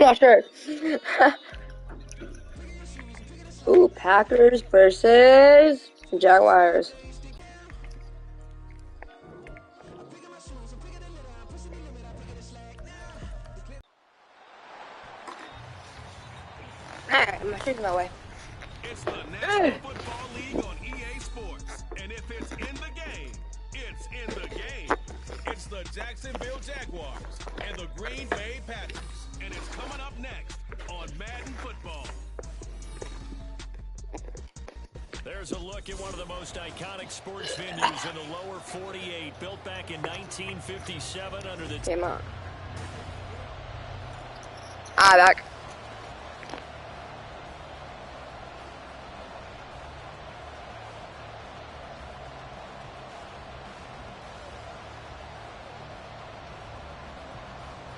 my shirt. Ooh, Packers versus Jaguars. Alright, my shirt's in my way. It's the National Football League on EA Sports. And if it's in the game, it's in the game. It's the Jacksonville Jaguars and the Green Bay Packers. And it's coming up next on Madden Football. There's a look at one of the most iconic sports venues in the lower 48, built back in 1957 under the... Came on. Back.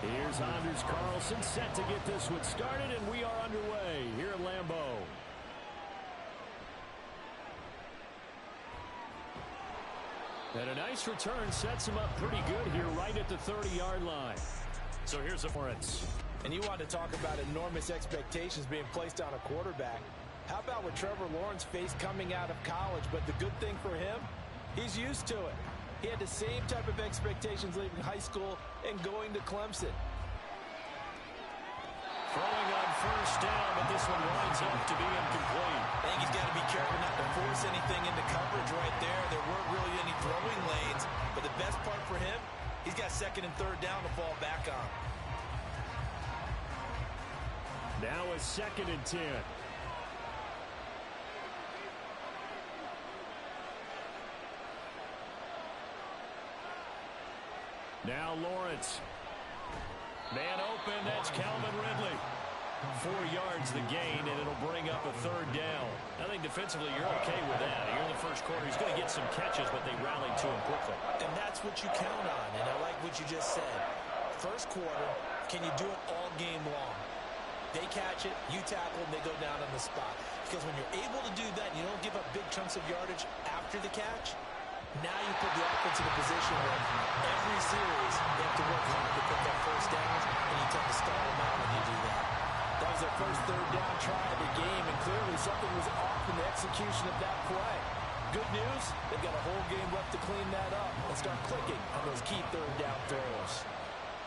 Here's Anders Carlson set to get this one started, and we are underway here at Lambeau. And a nice return sets him up pretty good here right at the 30-yard line. So here's a Lawrence. And you want to talk about enormous expectations being placed on a quarterback. How about what Trevor Lawrence faced coming out of college? But the good thing for him, he's used to it. He had the same type of expectations leaving high school and going to Clemson. Throwing on first down, but this one winds up to be incomplete. I think he's got to be careful not to force anything into coverage right there. There weren't really any throwing lanes, but the best part for him, he's got second and third down to fall back on. Now a 2nd and 10. Now Lawrence. Man open, that's Calvin Ridley. 4 yards the gain, and it'll bring up a 3rd down. I think defensively you're okay with that. Here in the first quarter, he's going to get some catches, but they rallied to him quickly. And that's what you count on, and I like what you just said. First quarter, can you do it all game long? They catch it, you tackle, and they go down on the spot. Because when you're able to do that, and you don't give up big chunks of yardage after the catch, now you put the offense in a position where every series they have to work hard to pick up first downs, and you tend to stall them out when you do that. That was their first 3rd down try of the game, and clearly something was off in the execution of that play. Good news, they've got a whole game left to clean that up and start clicking on those key 3rd down throws.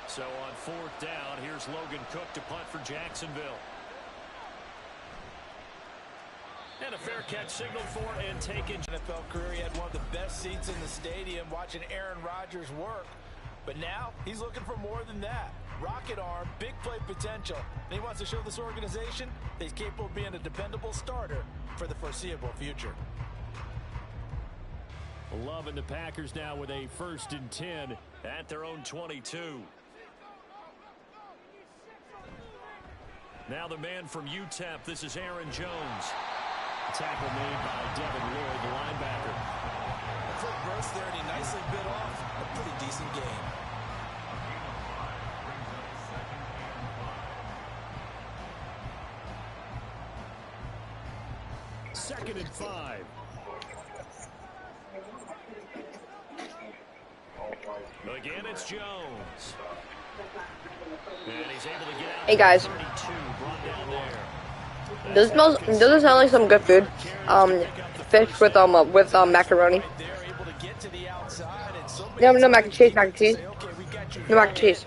So on 4th down, here's Logan Cook to punt for Jacksonville. And a fair catch signaled for and taken. NFL career, he had one of the best seats in the stadium watching Aaron Rodgers work. But now he's looking for more than that. Rocket arm, big play potential. And he wants to show this organization that he's capable of being a dependable starter for the foreseeable future. Loving the Packers now with a 1st and 10 at their own 22. Now the man from UTEP, this is Aaron Jones. Tackle made by Devin Lloyd, the linebacker. A quick burst there, and he nicely bit off a pretty decent game. Second and 5. Again, it's Jones. And he's able to get out. Hey guys. 32, brought down there. Doesn't sound like some good food. Fish with macaroni. No mac and cheese, No mac and cheese.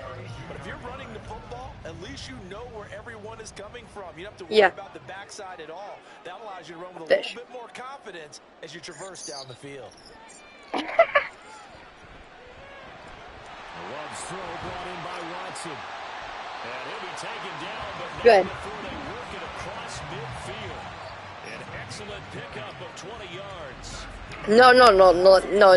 But if you're running the football, at least you know where everyone is coming from. You don't have to worry about the backside at all. That allows you to run with a little bit more confidence as you traverse down the field. Love's throw brought in by Watson. And he'll be taken down, but good. Before they work it across midfield. An excellent pickup of 20 yards. No,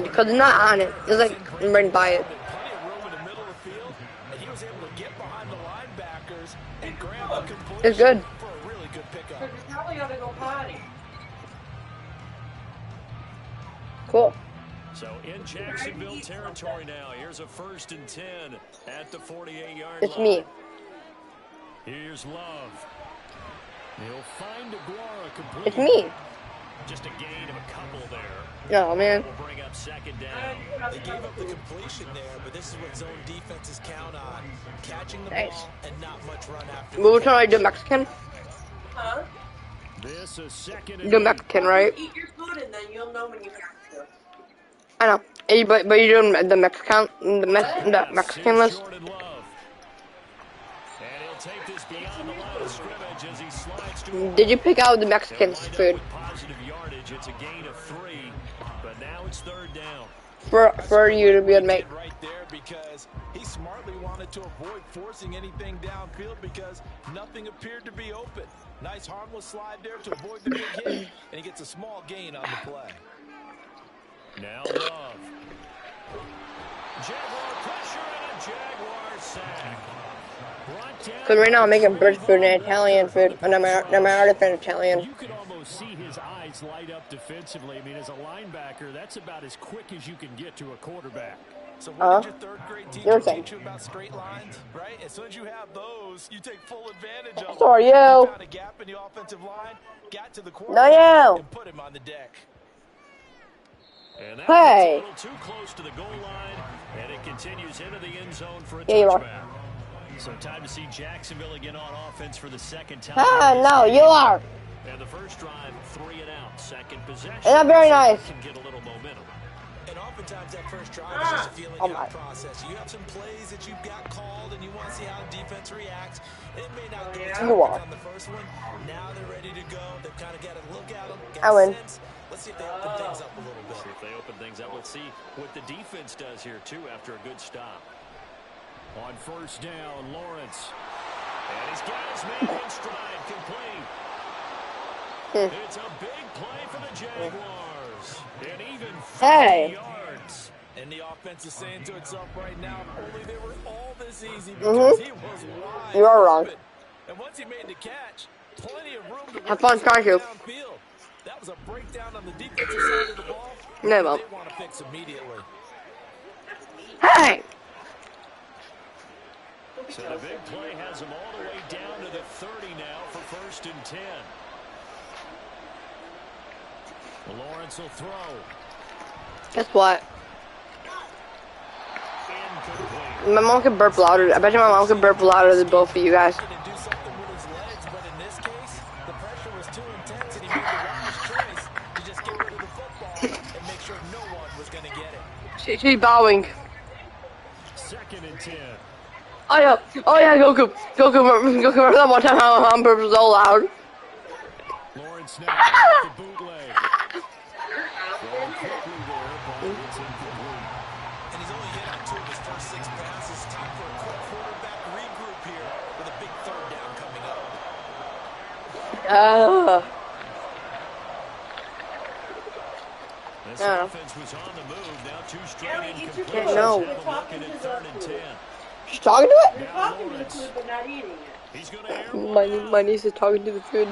because it's not on it. It's like right by it. Plenty of room in the middle of the field, and he was able to get behind the linebackers and grab a completion it's good. for a really good pickup. He's probably going to go potty. Cool. So in Jacksonville territory now. Here's a 1st and 10 at the 48-yard line. It's me. Here's Love. He'll find Aguara complete. It's me. Just a gain of a couple there. No, man. We'll bring up second down. They gave up the completion there, but this is what zone defenses count on. Catching the Nice. ball and not much run after. We're trying to do Mexican. Huh? This is second You do and Mexican, right? Eat your food and then you'll know when you have to. I know. But you're doing the Mexican, the Mexican Here's list. Jordan Love. And he'll take this beyond the line of scrimmage as he slides to Did you pick out the They'll Mexican wind up food with positive yardage. It's a gain of 3, but now it's third down. for you to be a mate? Right there, because he smartly wanted to avoid forcing anything downfield because nothing appeared to be open. Nice harmless slide there to avoid the big hit, and he gets a small gain on the play. Now Love. Jaguar pressure and a Jaguar sack. Brought down. Because right now I'm making British food and Italian food, and I'm already been Italian. You could almost see his eyes light up defensively. I mean, as a linebacker, that's about as quick as you can get to a quarterback. So what did your third grade teacher teach you about straight lines, right? As soon as you have those, you take full advantage of them. So are you? You found a gap in the offensive line, got to the quarterback, No, you. and put him on the deck. And that Hey. was a little too close to the goal line, and it continues into the end zone for a Yeah, you are. touchback. So time to see Jacksonville again on offense for the second time. Ah, no, you are. And the first drive, 3 and out. Second possession. Isn't that very nice? Can get a little momentum. And oftentimes that first drive is just a feeling Oh out my. process. You have some plays that you've got called, and you want to see how the defense reacts. It may not go You too are. on the first one. Now they're ready to go. They've kind of got a look at them. I Got a win. sense. Let's see if they open things up a little bit. See if they open things up. Let's see what the defense does here, too, after a good stop. On first down, Lawrence. And he's got his man in stride, complete. It's a big play for the Jaguars. And even 50 Hey. yards. And the offense is saying to itself right now, only they were all this easy because he was wide You are wrong. open. And once he made the catch, plenty of room to Have fun work trying to. downfield. That was a breakdown on the defensive side of the ball. No, They won't. want to fix immediately. Hey. So the big play has him all the way down to the 30 now for first and 10. Lawrence will throw. Guess what? Incomplete. My mom could burp louder. I bet you my mom could burp louder than both of you guys. To do something with his legs, but in this case, the pressure was too intense, and he made the wise choice to just get rid of the football and make sure no one was going to get it. She's bowing. Second and 10. Oh yeah, Goku, that one time how my mom burped so loud. Lawrence now off the bootleg. Throwing quickly there, but it's incomplete. And he's only hit on 2 of his first 6 passes. Time for a quick quarterback regroup here with a big third down coming up. This Yeah. offense was on the move. Now 2 straight Ellie, eat your incomplete. food. No. Have a look at it, third and 10. She's talking to it? You're talking to the food but not eating it. He's going to air one out. My niece is talking to the food.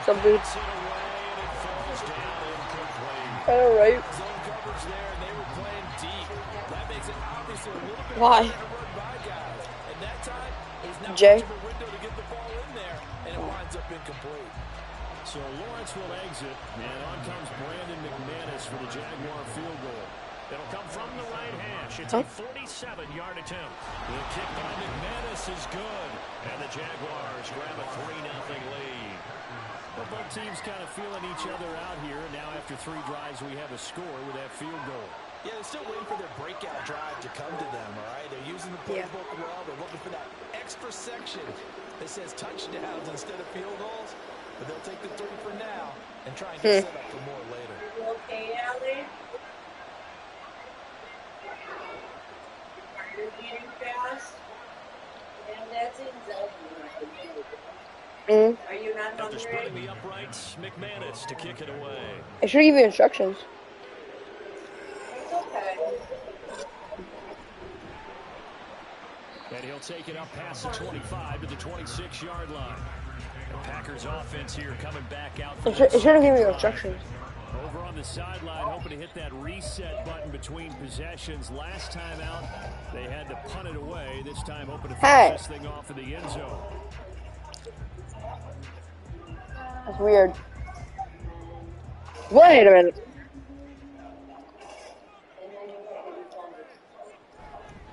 Some food. Bats it away, and it falls down incomplete. I know, right? Zone coverage there, and they were playing deep. That makes it obviously a little bit Why? harder to run by guys. And that time, there's not Jay? much of a window to get the ball in there, and it winds up incomplete. So Lawrence will exit, and on comes Brandon McManus for the Jaguar field goal. It'll come from the right hash. It's a 47-yard attempt. The kick by McManus is good, and the Jaguars grab a 3-0 lead. But both teams kind of feeling each other out here. Now after 3 drives, we have a score with that field goal. Yeah, they're still waiting for their breakout drive to come to them, all right? They're using the playbook well. They're looking for that extra section that says touchdowns instead of field goals. But they'll take the 3 for now and try and get set up for more later. You okay, Ellie? Are you eating fast? And that's exactly right. Are you not After spreading hungry? the uprights, McManus to kick it away. I should give you instructions. It's okay. And he'll take it up past the 25 to the 26-yard line. The Packers offense here coming back out. It should have given you instructions. Over on the sideline, hoping to hit that reset button between possessions. Last time out, they had to punt it away. This time, hoping to finish this thing off in the end zone. That's weird. Wait a minute.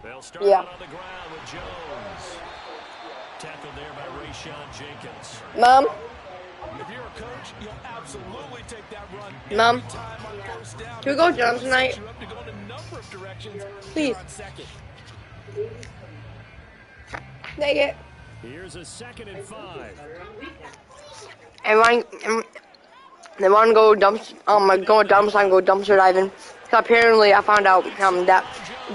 They'll start Yeah. out on the ground with Jones. Tackled there by Rayshon Jenkins. Mom. If you're a coach, you'll absolutely take that run Mom. every time on first down. Can we go jump tonight? You have to go in a number of directions. Please. On second. Take it. Here's a 2nd and 5. They want to go dumpster diving. So apparently, I found out that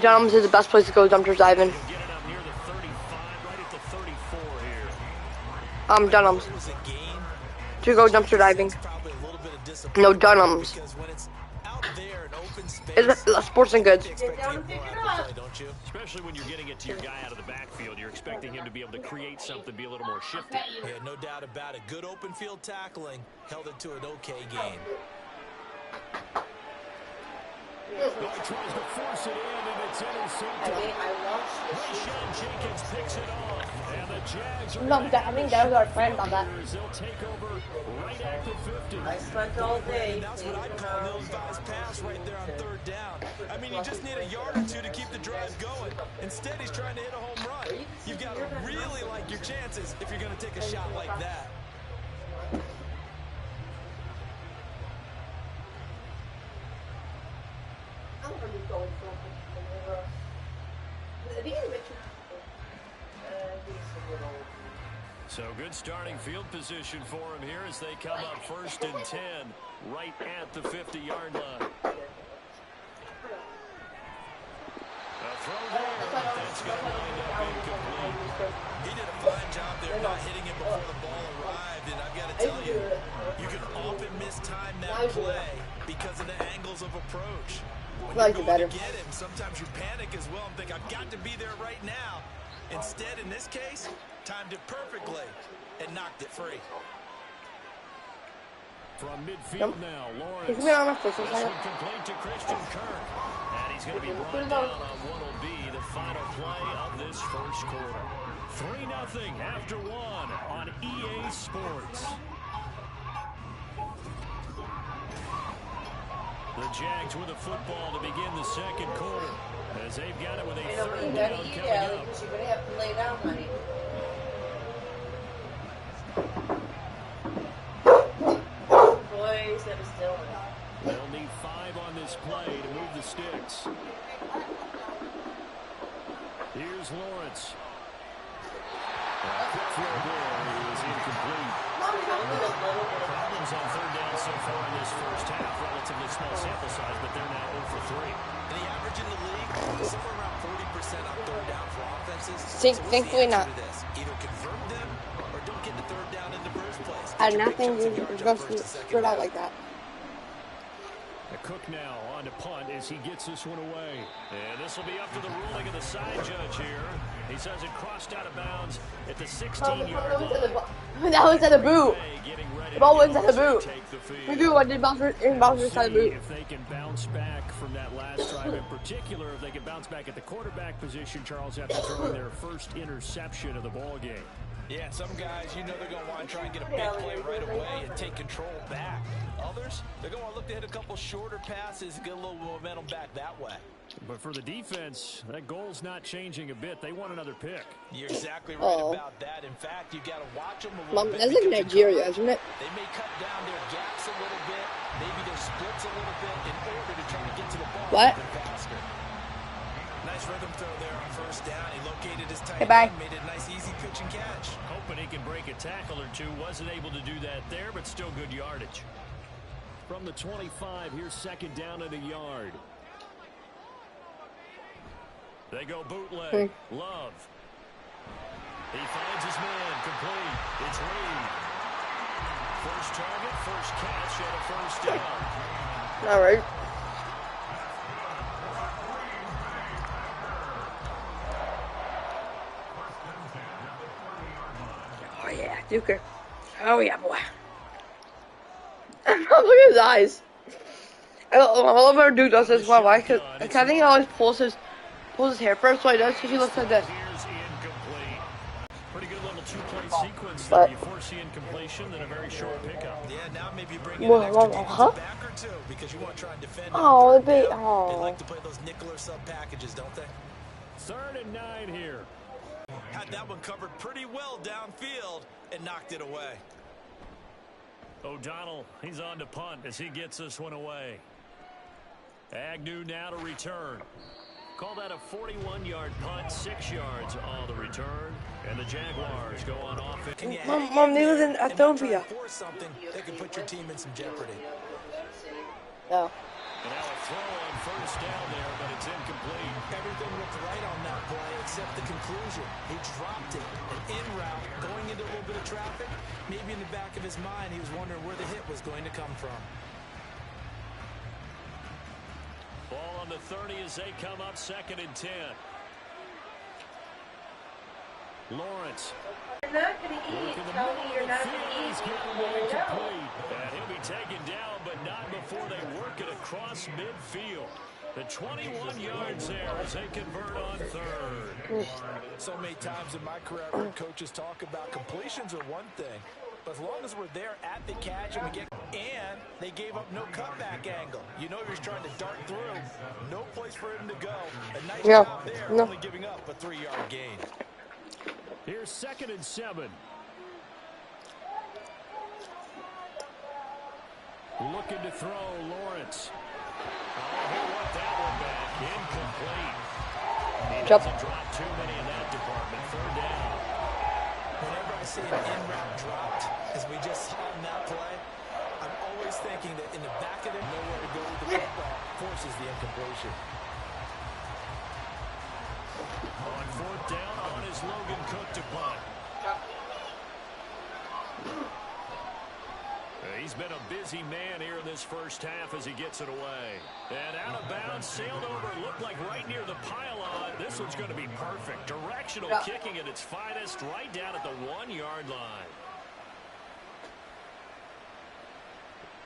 Dunham's is the best place to go dumpster diving. Get it up near the 35, right at the 34 here. Dunham's. To go dumpster diving. No, Dunham's. It's sports and goods. Especially when you're getting it to your guy out of the backfield, you're expecting him to be able to create something, be a little more shifty. Yeah, no doubt about it. Good open field tackling held it to an okay game. Tries to force it in, and it's intercepted. Rayshon Jenkins picks it off, and the Jags are No, I think that was our friend on that. They'll take over right at the 50. I spent all day. That's what I'd call an ill-advised pass right there on third down. I mean, you just need a yard or two to keep the drive going. Instead, he's trying to hit a home run. You've got to really like your chances if you're going to take a shot like that. So good starting field position for him here as they come up 1st and 10 right at the 50-yard line. A throw there, but that's going to wind up incomplete. He did a fine job there not hitting it before the ball arrived, and I've got to tell you, you can often mistime that play because of the angles of approach. When Like you're it better. going to get him, sometimes you panic as well and think, I've got to be there right now. Instead, in this case, timed it perfectly and knocked it free. From midfield now, Lawrence. He's been on my first This one. one complete to Christian Kirk. And he's going to be brought down on what will be the final play of this first quarter. 3-0 after 1 on EA Sports. The Jags with a football to begin the second quarter as they've got it with a You 3rd gotta down eat coming out up. because you're gonna have to lay down, honey. Boys, that was still. They'll need 5 on this play to move the sticks. Here's Lawrence. Quick throw there is incomplete. Problems on 3rd down so far in this first half. Relatively small sample size, but they're now 0 for 3. And the average in the league is somewhere around 40% on third down for offenses. Thankfully not. Either convert them or don't get the third down in the first place. I had nothing to go straight out like that. Cook now on to punt as he gets this one away. And this will be up to the ruling of the side judge here. He says it crossed out of bounds at the 16-yard line. That was at the boot. The ball went at the boot. Take the field. We do. I did bounce inside the boot. If they can bounce back from that last drive in particular, if they can bounce back at the quarterback position, Charles, after throwing their first interception of the ball game. Yeah, some guys, you know they're going to want to try and get a big play right away and take control back. Others, they're going to want to look to hit a couple shorter passes and get a little momentum back that way. But for the defense, that goal's not changing a bit. They want another pick. You're exactly right about that. In fact, you got to watch them a little Mom, bit. that's like Nigeria, isn't it? They may cut down their gaps a little bit, maybe their splits a little bit in order to try to get to the ball What? faster. Nice rhythm throw there on first down. He located his tight Hey, bye. end, made it a nice easy pitch and catch. Hoping he can break a tackle or two. Wasn't able to do that there, but still good yardage. From the 25, here's 2nd down and a yard. They go bootleg. Love. He finds his man. Complete. It's Reed. First target, first catch, and a first down. All right. Oh yeah, Duker. Oh yeah, boy. Look at his eyes. I love how Duke does this. Why? Because I think he always pulls his hair first. So he does. He looks like this. Here's incomplete. Pretty good little 2-play sequence though. You foresee incompletion, then a very short pickup. Yeah, now maybe bring in an extra defensive back or two because you want to try and defend it. Oh, They like to play those nickel or sub packages, don't they? 3rd and 9 here. Had that one covered pretty well downfield and knocked it away. O'Donnell, he's on to punt as he gets this one away. Agnew now to return. Call that a 41-yard punt, 6 yards on the return, and the Jaguars go on offense. Mom, they was in Ethiopia. Force something that could put your team in some jeopardy. No. And now a throw on 1st down there, but it's incomplete. Everything looked right on that play except the conclusion. He dropped it, an in route, going into a little bit of traffic. Maybe in the back of his mind, he was wondering where the hit was going to come from. Ball on the 30 as they come up 2nd and 10. Lawrence. You're not going to eat. Tell me you're not going to eat. And he'll be taken down, but not before they work it across midfield. The 21 yards there as they convert on 3rd. So many times in my career, I've heard coaches talk about completions are one thing. But as long as we're there at the catch and we get, and they gave up no cutback angle. You know you're trying to dart through. No place for him to go. A nice job there, only giving up a 3-yard gain. Here's 2nd and 7. Looking to throw, Lawrence. Oh, he want that one back. Incomplete. He doesn't drop too many in that department. 3rd down. Whenever I see an in route dropped, as we just saw in that play, I'm always thinking that in the back of their nowhere to go with the football forces the incompletion. On 4th down, on is Logan Cook to punt. He's been a busy man here in this 1st half as he gets it away. And out of bounds, sailed over, looked like right near the pylon. This one's going to be perfect. Directional kicking at its finest, right down at the 1-yard line.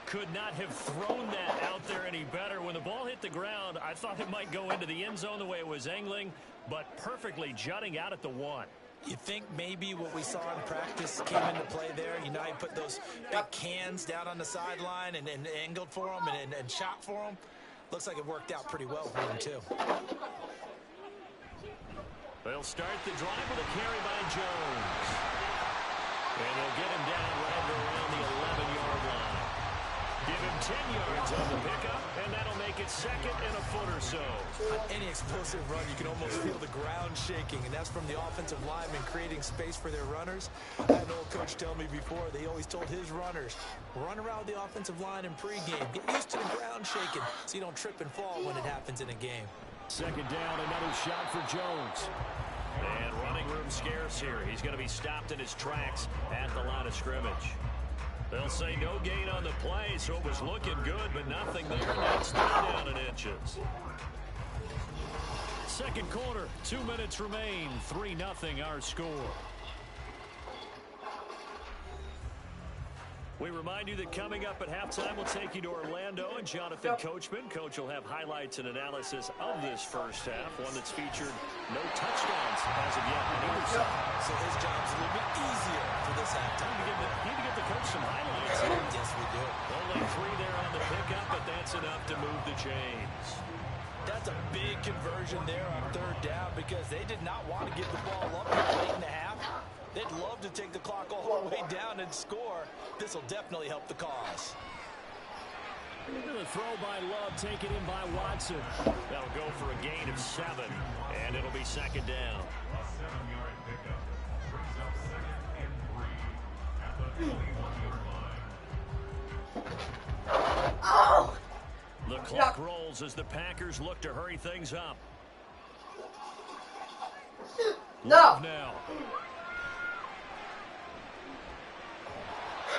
Could not have thrown that out there any better. When the ball hit the ground, I thought it might go into the end zone the way it was angling, but perfectly jutting out at the 1. You think maybe what we saw in practice came into play there? You know, he put those big cans down on the sideline and angled for them and shot for them. Looks like it worked out pretty well for him, too. They'll start the drive with a carry by Jones. And they'll get him down right around the 11-yard line. Give him 10 yards on the pickup, and that'll make it 2nd and a foot or so. On any explosive run, you can almost feel the ground shaking, and that's from the offensive linemen creating space for their runners. I had an old coach tell me before, they always told his runners, run around the offensive line in pregame. Get used to the ground shaking so you don't trip and fall when it happens in a game. 2nd down, another shot for Jones. And running room scarce here. He's going to be stopped in his tracks at the line of scrimmage. They'll say no gain on the play, so it was looking good, but nothing there. Now it's down in inches. 2nd quarter, 2 minutes remain. 3-0 our score. We remind you that coming up at halftime, we'll take you to Orlando and Jonathan Coachman. Coach will have highlights and analysis of this 1st half, one that's featured no touchdowns as of yet on either side. So his job's a little bit easier for this halftime. Need to get the coach some highlights. Yes, we do. Only 3 there on the pickup, but that's enough to move the chains. That's a big conversion there on 3rd down because they did not want to give the ball up late in the half. They'd love to take the clock all the way down and score. This will definitely help the cause. The throw by Love, taken in by Watson. That'll go for a gain of 7, and it'll be 2nd down. Oh! The clock rolls as the Packers look to hurry things up. Love now.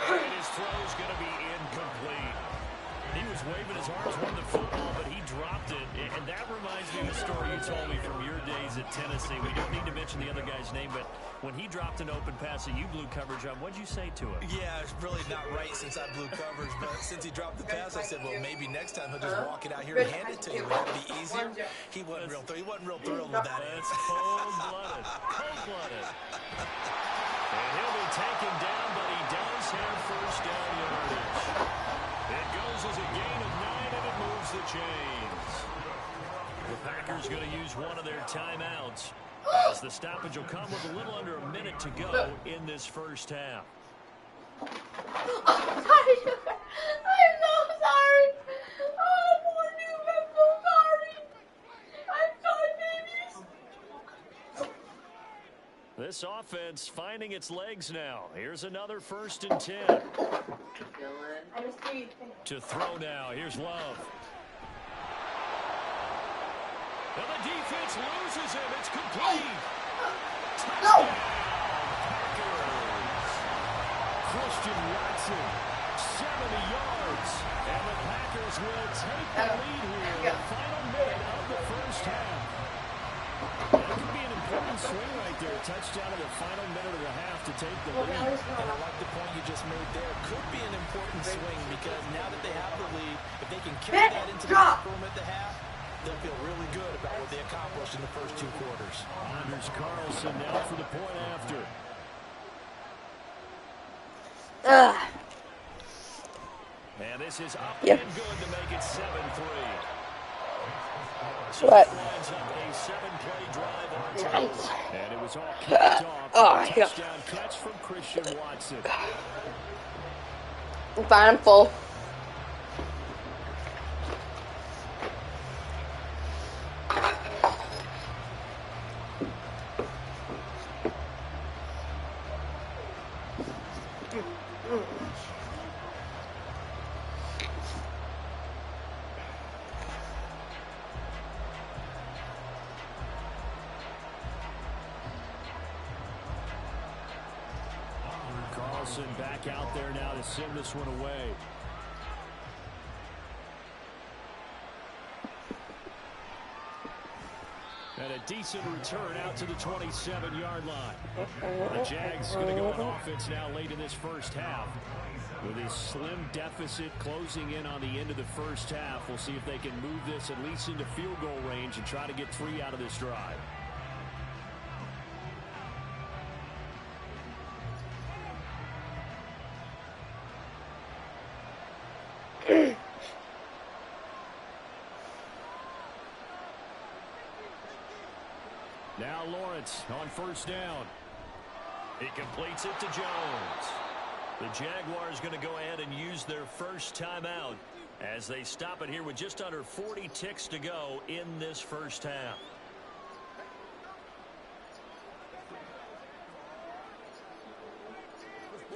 And his throw's going to be incomplete. He was waving his arms, won the football, but he dropped it. And that reminds me of the story you told me from your days at Tennessee. We don't need to mention the other guy's name, but when he dropped an open pass that you blew coverage on, what'd you say to him? Yeah, it's really not right since I blew coverage, but since he dropped the pass, I said, well, maybe next time he'll just walk it out here and hand it to you. Would that be easier? He wasn't real thrilled with that. That's cold-blooded. Cold-blooded. And he'll be taken down, but he does have first down yardage. It goes as a gain of 9, and it moves the chains. The Packers going to use one of their timeouts, as the stoppage will come with a little under a minute to go in this first half. Oh, sorry, Sugar. I'm so sorry. Oh, poor dude. I'm so sorry. I'm sorry, babies. This offense finding its legs now. Here's another 1st and 10. To throw now. Here's Love. And the defense loses him. It's complete. Touchdown. Packers. Christian Watson, 70 yards. And the Packers will take the lead here in the final minute of the first half. That could be an important swing right there. Touchdown in the final minute of the half to take the lead. And I like the point you just made there. Could be an important swing because now that they have the lead, if they can carry that into the locker room at the half, they'll feel really good about what they accomplished in the first 2 quarters. Anders Carlson now for the point after. And this is up and good to make it 7-3. So What? lines up a 7-play drive on Nice. and it was all kicked off. Touchdown catch from Christian Watson. I'm fine, I'm full. Carlson back out there now to send this one away. And a decent return out to the 27-yard line. The Jags going to go on offense now late in this first half. With a slim deficit closing in on the end of the first half, we'll see if they can move this at least into field goal range and try to get 3 out of this drive. Now Lawrence on first down. He completes it to Jones. The Jaguars going to go ahead and use their first timeout as they stop it here with just under 40 ticks to go in this first half.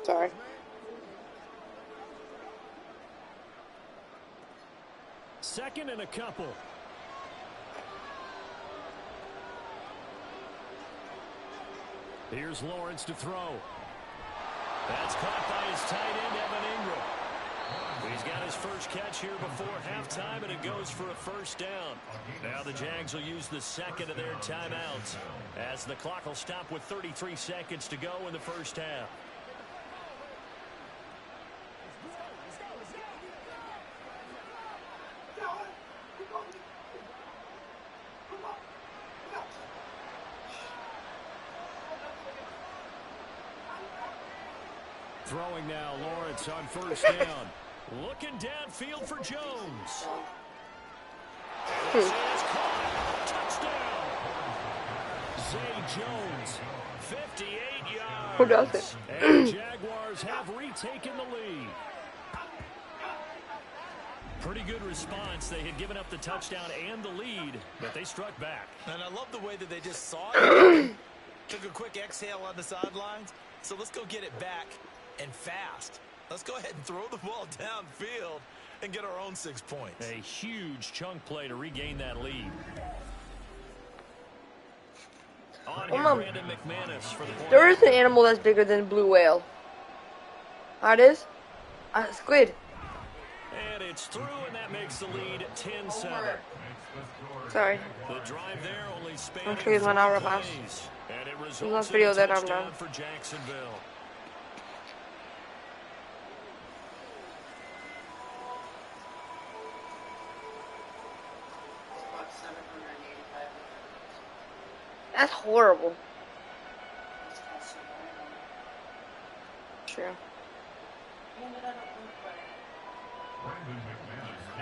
Sorry. Second and a couple. Here's Lawrence to throw. That's caught by his tight end, Evan Ingram. He's got his first catch here before halftime, and it goes for a first down. Now the Jags will use the second of their timeouts as the clock will stop with 33 seconds to go in the first half. Throwing now, Lawrence on first down. Looking downfield for Jones. And this is caught. Touchdown. Zay Jones, 58 yards. Who does it? And the Jaguars have retaken the lead. Pretty good response. They had given up the touchdown and the lead, but they struck back. And I love the way that they just saw it. Took a quick exhale on the sidelines. So let's go get it back. And fast. Let's go ahead and throw the ball downfield and get our own 6 points. A huge chunk play to regain that lead. On here, Brandon McManus for the point. There is an animal that's bigger than a blue whale. It is? Squid. And it's through, and that makes the lead 10-7. Sorry. The drive there only spanning I'm sure it's 1 hour past. plays, and it Last results in video a that I'm touchdown done. for Jacksonville. That's horrible. true.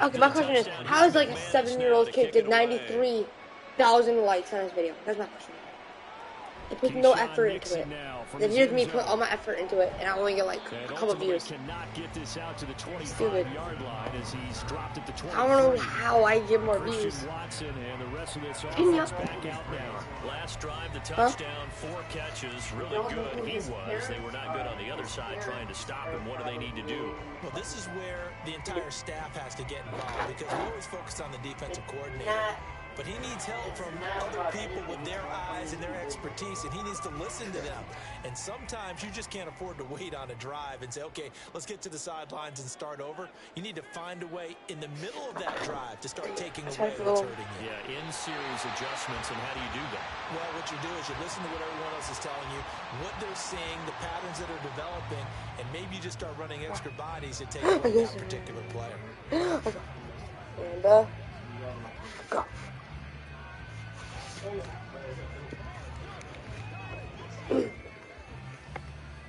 Okay, my question is, how is like a 7-year-old kid get 93,000 likes on his video? That's my question. They put no effort into it. Then here's me put all my effort into it, and I only get like a couple views. Stupid. I don't know how I get more views. Can you? Last drive, the touchdown, 4 catches, really good. He was. They were not good on the other side trying to stop him. What do they need to do? Well, this is where the entire staff has to get involved because we always focus on the defensive coordinator. But he needs help from other people with their eyes and their expertise, and he needs to listen to them. And sometimes you just can't afford to wait on a drive and say, okay, let's get to the sidelines and start over. You need to find a way in the middle of that drive to start taking away what's hurting you. Yeah, in-series adjustments, and how do you do that? Well, what you do is you listen to what everyone else is telling you, what they're seeing, the patterns that are developing, and maybe you just start running extra bodies to take away that particular player. And, go.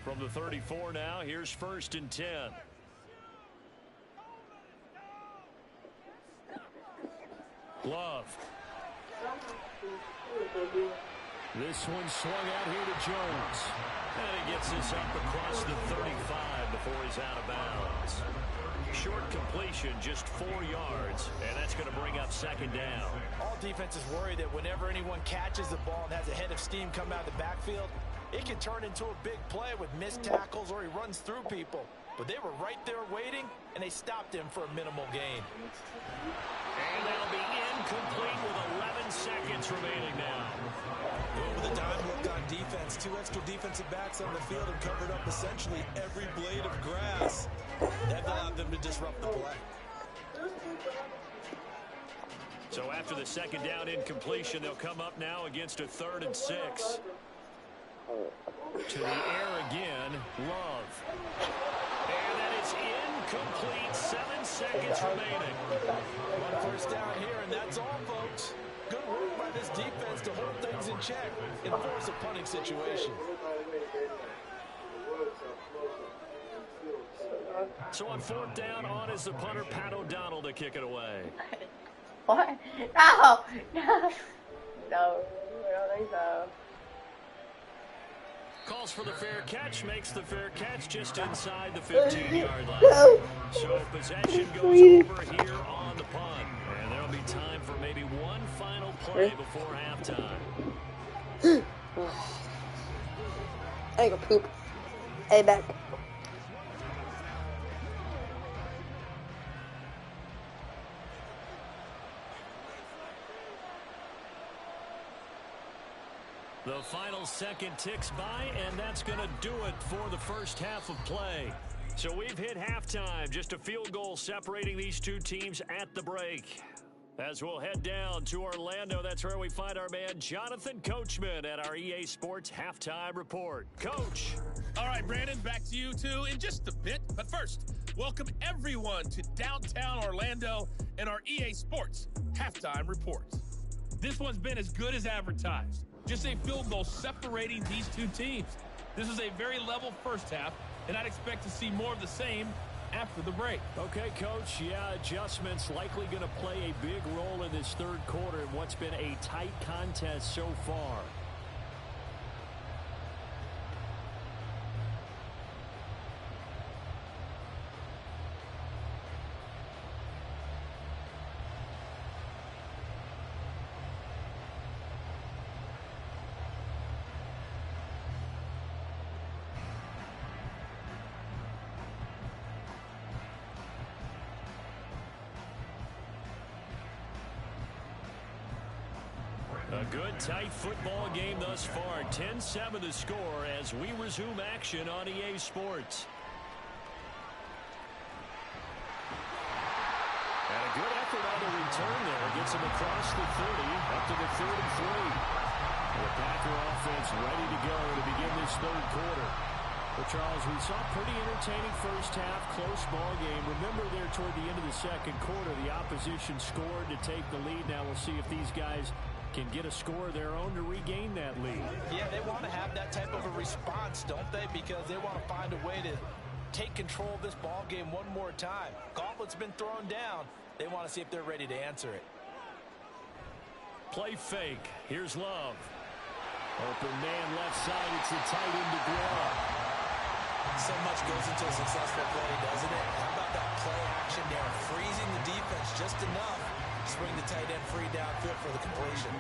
From the 34 now, here's 1st and 10. Love. This one swung out here to Jones. And he gets this up across the 35 before he's out of bounds. Short completion, just 4 yards, and that's going to bring up 2nd down. All defenses worry that whenever anyone catches the ball and has a head of steam come out of the backfield, it can turn into a big play with missed tackles or he runs through people. But they were right there waiting, and they stopped him for a minimal gain. And that'll be incomplete with 11 seconds remaining now. With a dime look on defense, 2 extra defensive backs on the field and covered up essentially every blade of grass. That allowed them to disrupt the play. So after the 2nd down incompletion, they'll come up now against a 3rd and 6. To the air again, Love. And that is incomplete, 7 seconds remaining. 1 first down here, and that's all, folks. Good work by this defense to hold things in check and force a punting situation. So on 4th down, on is the punter, Pat O'Donnell, to kick it away. What? No! No! No, I don't think so. Calls for the fair catch, makes the fair catch just inside the 15-yard line. So possession goes over here on the punt. And there'll be time for maybe one final play before halftime. I go poop. Hey, back. The final second ticks by, and that's going to do it for the first half of play. So we've hit halftime, just a field goal separating these two teams at the break. As we'll head down to Orlando, that's where we find our man Jonathan Coachman at our EA Sports Halftime Report. Coach. All right, Brandon, back to you two in just a bit. But first, welcome everyone to downtown Orlando and our EA Sports Halftime Report. This one's been as good as advertised. Just a field goal separating these two teams. This is a very level first half, and I'd expect to see more of the same after the break. Okay, Coach. Yeah, adjustments likely going to play a big role in this third quarter in what's been a tight contest so far. A good, tight football game thus far. 10-7 the score as we resume action on EA Sports. And a good effort on the return there. Gets him across the 30, up to the 33. The Packer offense ready to go to begin this third quarter. Well, Charles, we saw a pretty entertaining first half, close ball game. Remember there toward the end of the second quarter, the opposition scored to take the lead. Now we'll see if these guys can get a score of their own to regain that lead. Yeah, they want to have that type of a response, don't they? Because they want to find a way to take control of this ball game one more time. Gauntlet's been thrown down. They want to see if they're ready to answer it. Play fake. Here's Love. Open man left side. It's the tight end to Guerra. So much goes into a successful play, doesn't it? How about that play action there? Freezing the defense just enough to swing the tight end free downfield for the completion.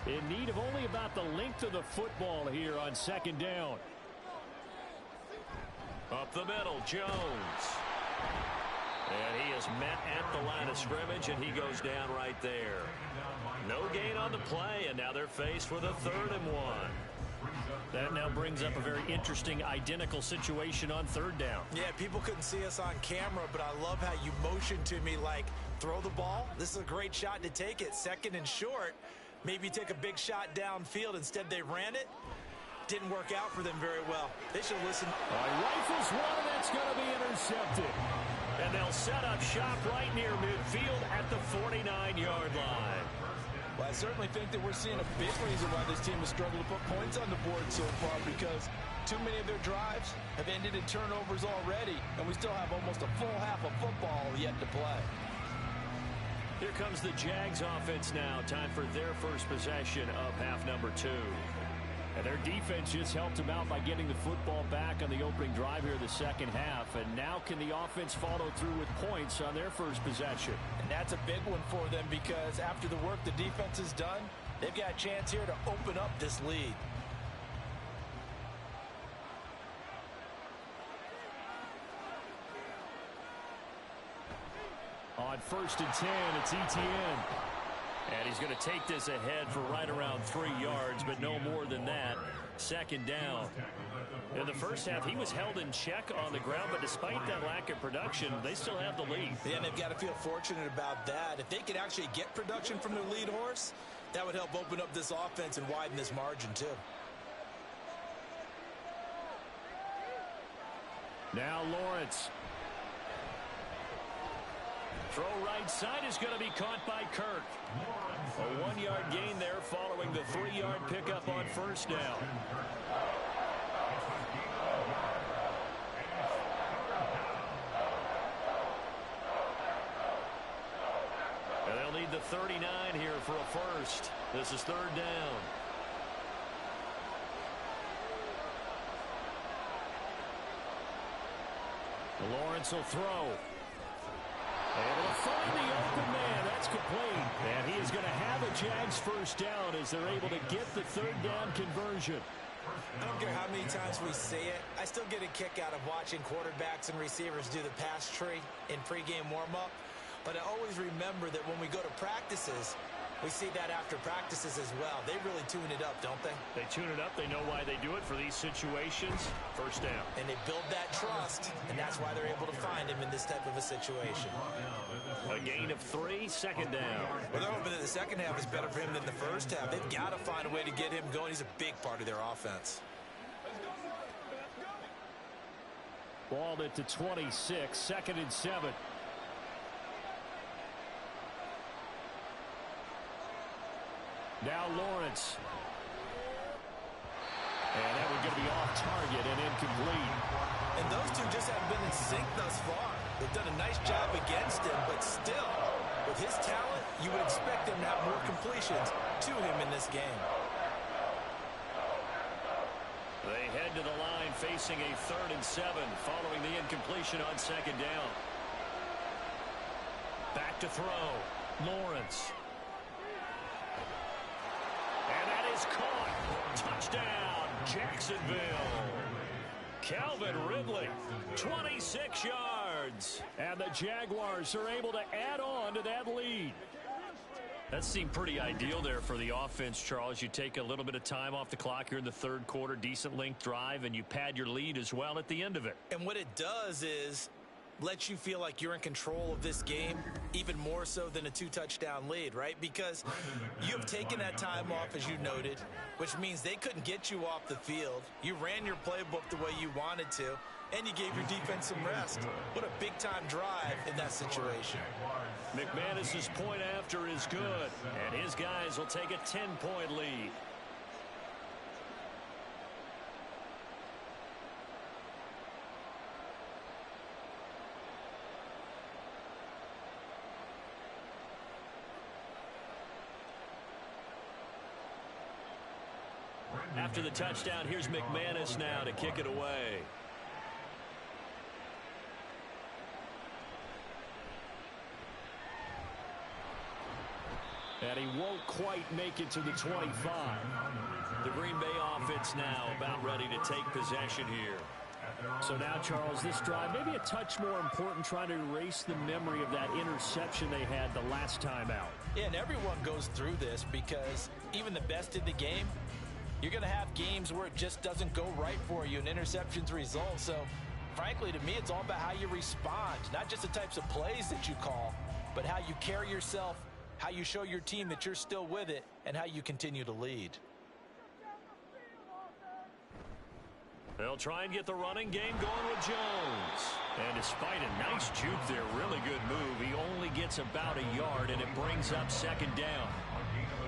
In need of only about the length of the football here on second down. Up the middle, Jones. And he is met at the line of scrimmage, and he goes down right there. No gain on the play, and now they're faced with a 3rd and 1. That now brings up a very interesting identical situation on 3rd down. Yeah, people couldn't see us on camera, but I love how you motioned to me like, throw the ball. This is a great shot to take it. 2nd and short. Maybe take a big shot downfield. Instead, they ran it. Didn't work out for them very well. They should listen. Rifles one, and that's going to be intercepted. And they'll set up shop right near midfield at the 49-yard line. Well, I certainly think that we're seeing a big reason why this team has struggled to put points on the board so far, because too many of their drives have ended in turnovers already, and we still have almost a full half of football yet to play. Here comes the Jags offense now. Time for their first possession of half number 2. And their defense just helped them out by getting the football back on the opening drive here in the second half. And now can the offense follow through with points on their first possession? And that's a big one for them, because after the work the defense has done, they've got a chance here to open up this lead. On 1st and 10, it's Etienne. And he's going to take this ahead for right around 3 yards, but no more than that. 2nd down. In the first half, he was held in check on the ground, but despite that lack of production, they still have the lead. Yeah, and they've got to feel fortunate about that. If they could actually get production from their lead horse, that would help open up this offense and widen this margin too. Now Lawrence. Throw right side is going to be caught by Kirk. A 1-yard gain there following the 3-yard pickup on 1st down. And they'll need the 39 here for a first. This is 3rd down. Lawrence will throw. Able to find the open man. That's complete. And he is going to have a Jags first down as they're able to get the 3rd down conversion. I don't care how many times we see it. I still get a kick out of watching quarterbacks and receivers do the pass tree in pregame warm-up. But I always remember that when we go to practices, we see that after practices as well. They really tune it up, don't they? They tune it up. They know why they do it for these situations. First down. And they build that trust, and that's why they're able to find him in this type of a situation. A gain of 3, 2nd down. Well, they're hoping that the second half is better for him than the first half. They've got to find a way to get him going. He's a big part of their offense. Balled it to 26, 2nd and 7. Now Lawrence. And that one's going to be off target and incomplete. And those two just haven't been in sync thus far. They've done a nice job against him, but still, with his talent, you would expect him to have more completions to him in this game. They head to the line facing a 3rd and 7 following the incompletion on 2nd down. Back to throw. Lawrence. And that is caught. Touchdown, Jacksonville. Calvin Ridley, 26 yards. And the Jaguars are able to add on to that lead. That seemed pretty ideal there for the offense, Charles. You take a little bit of time off the clock here in the 3rd quarter, decent length drive, and you pad your lead as well at the end of it. And what it does is lets you feel like you're in control of this game, even more so than a 2-touchdown lead, right? Because you have taken that time off, as you noted, which means they couldn't get you off the field. You ran your playbook the way you wanted to, and you gave your defense some rest. What a big-time drive in that situation. McManus's point after is good, and his guys will take a 10-point lead. After the touchdown, here's McManus now to kick it away. And he won't quite make it to the 25. The Green Bay offense now about ready to take possession here. So now, Charles, this drive maybe a touch more important, trying to erase the memory of that interception they had the last time out. Yeah, and everyone goes through this because even the best in the game, you're going to have games where it just doesn't go right for you and interceptions result. So, frankly, to me, it's all about how you respond, not just the types of plays that you call, but how you carry yourself, how you show your team that you're still with it, and how you continue to lead. They'll try and get the running game going with Jones. And despite a nice juke there, really good move, he only gets about a yard, and it brings up second down.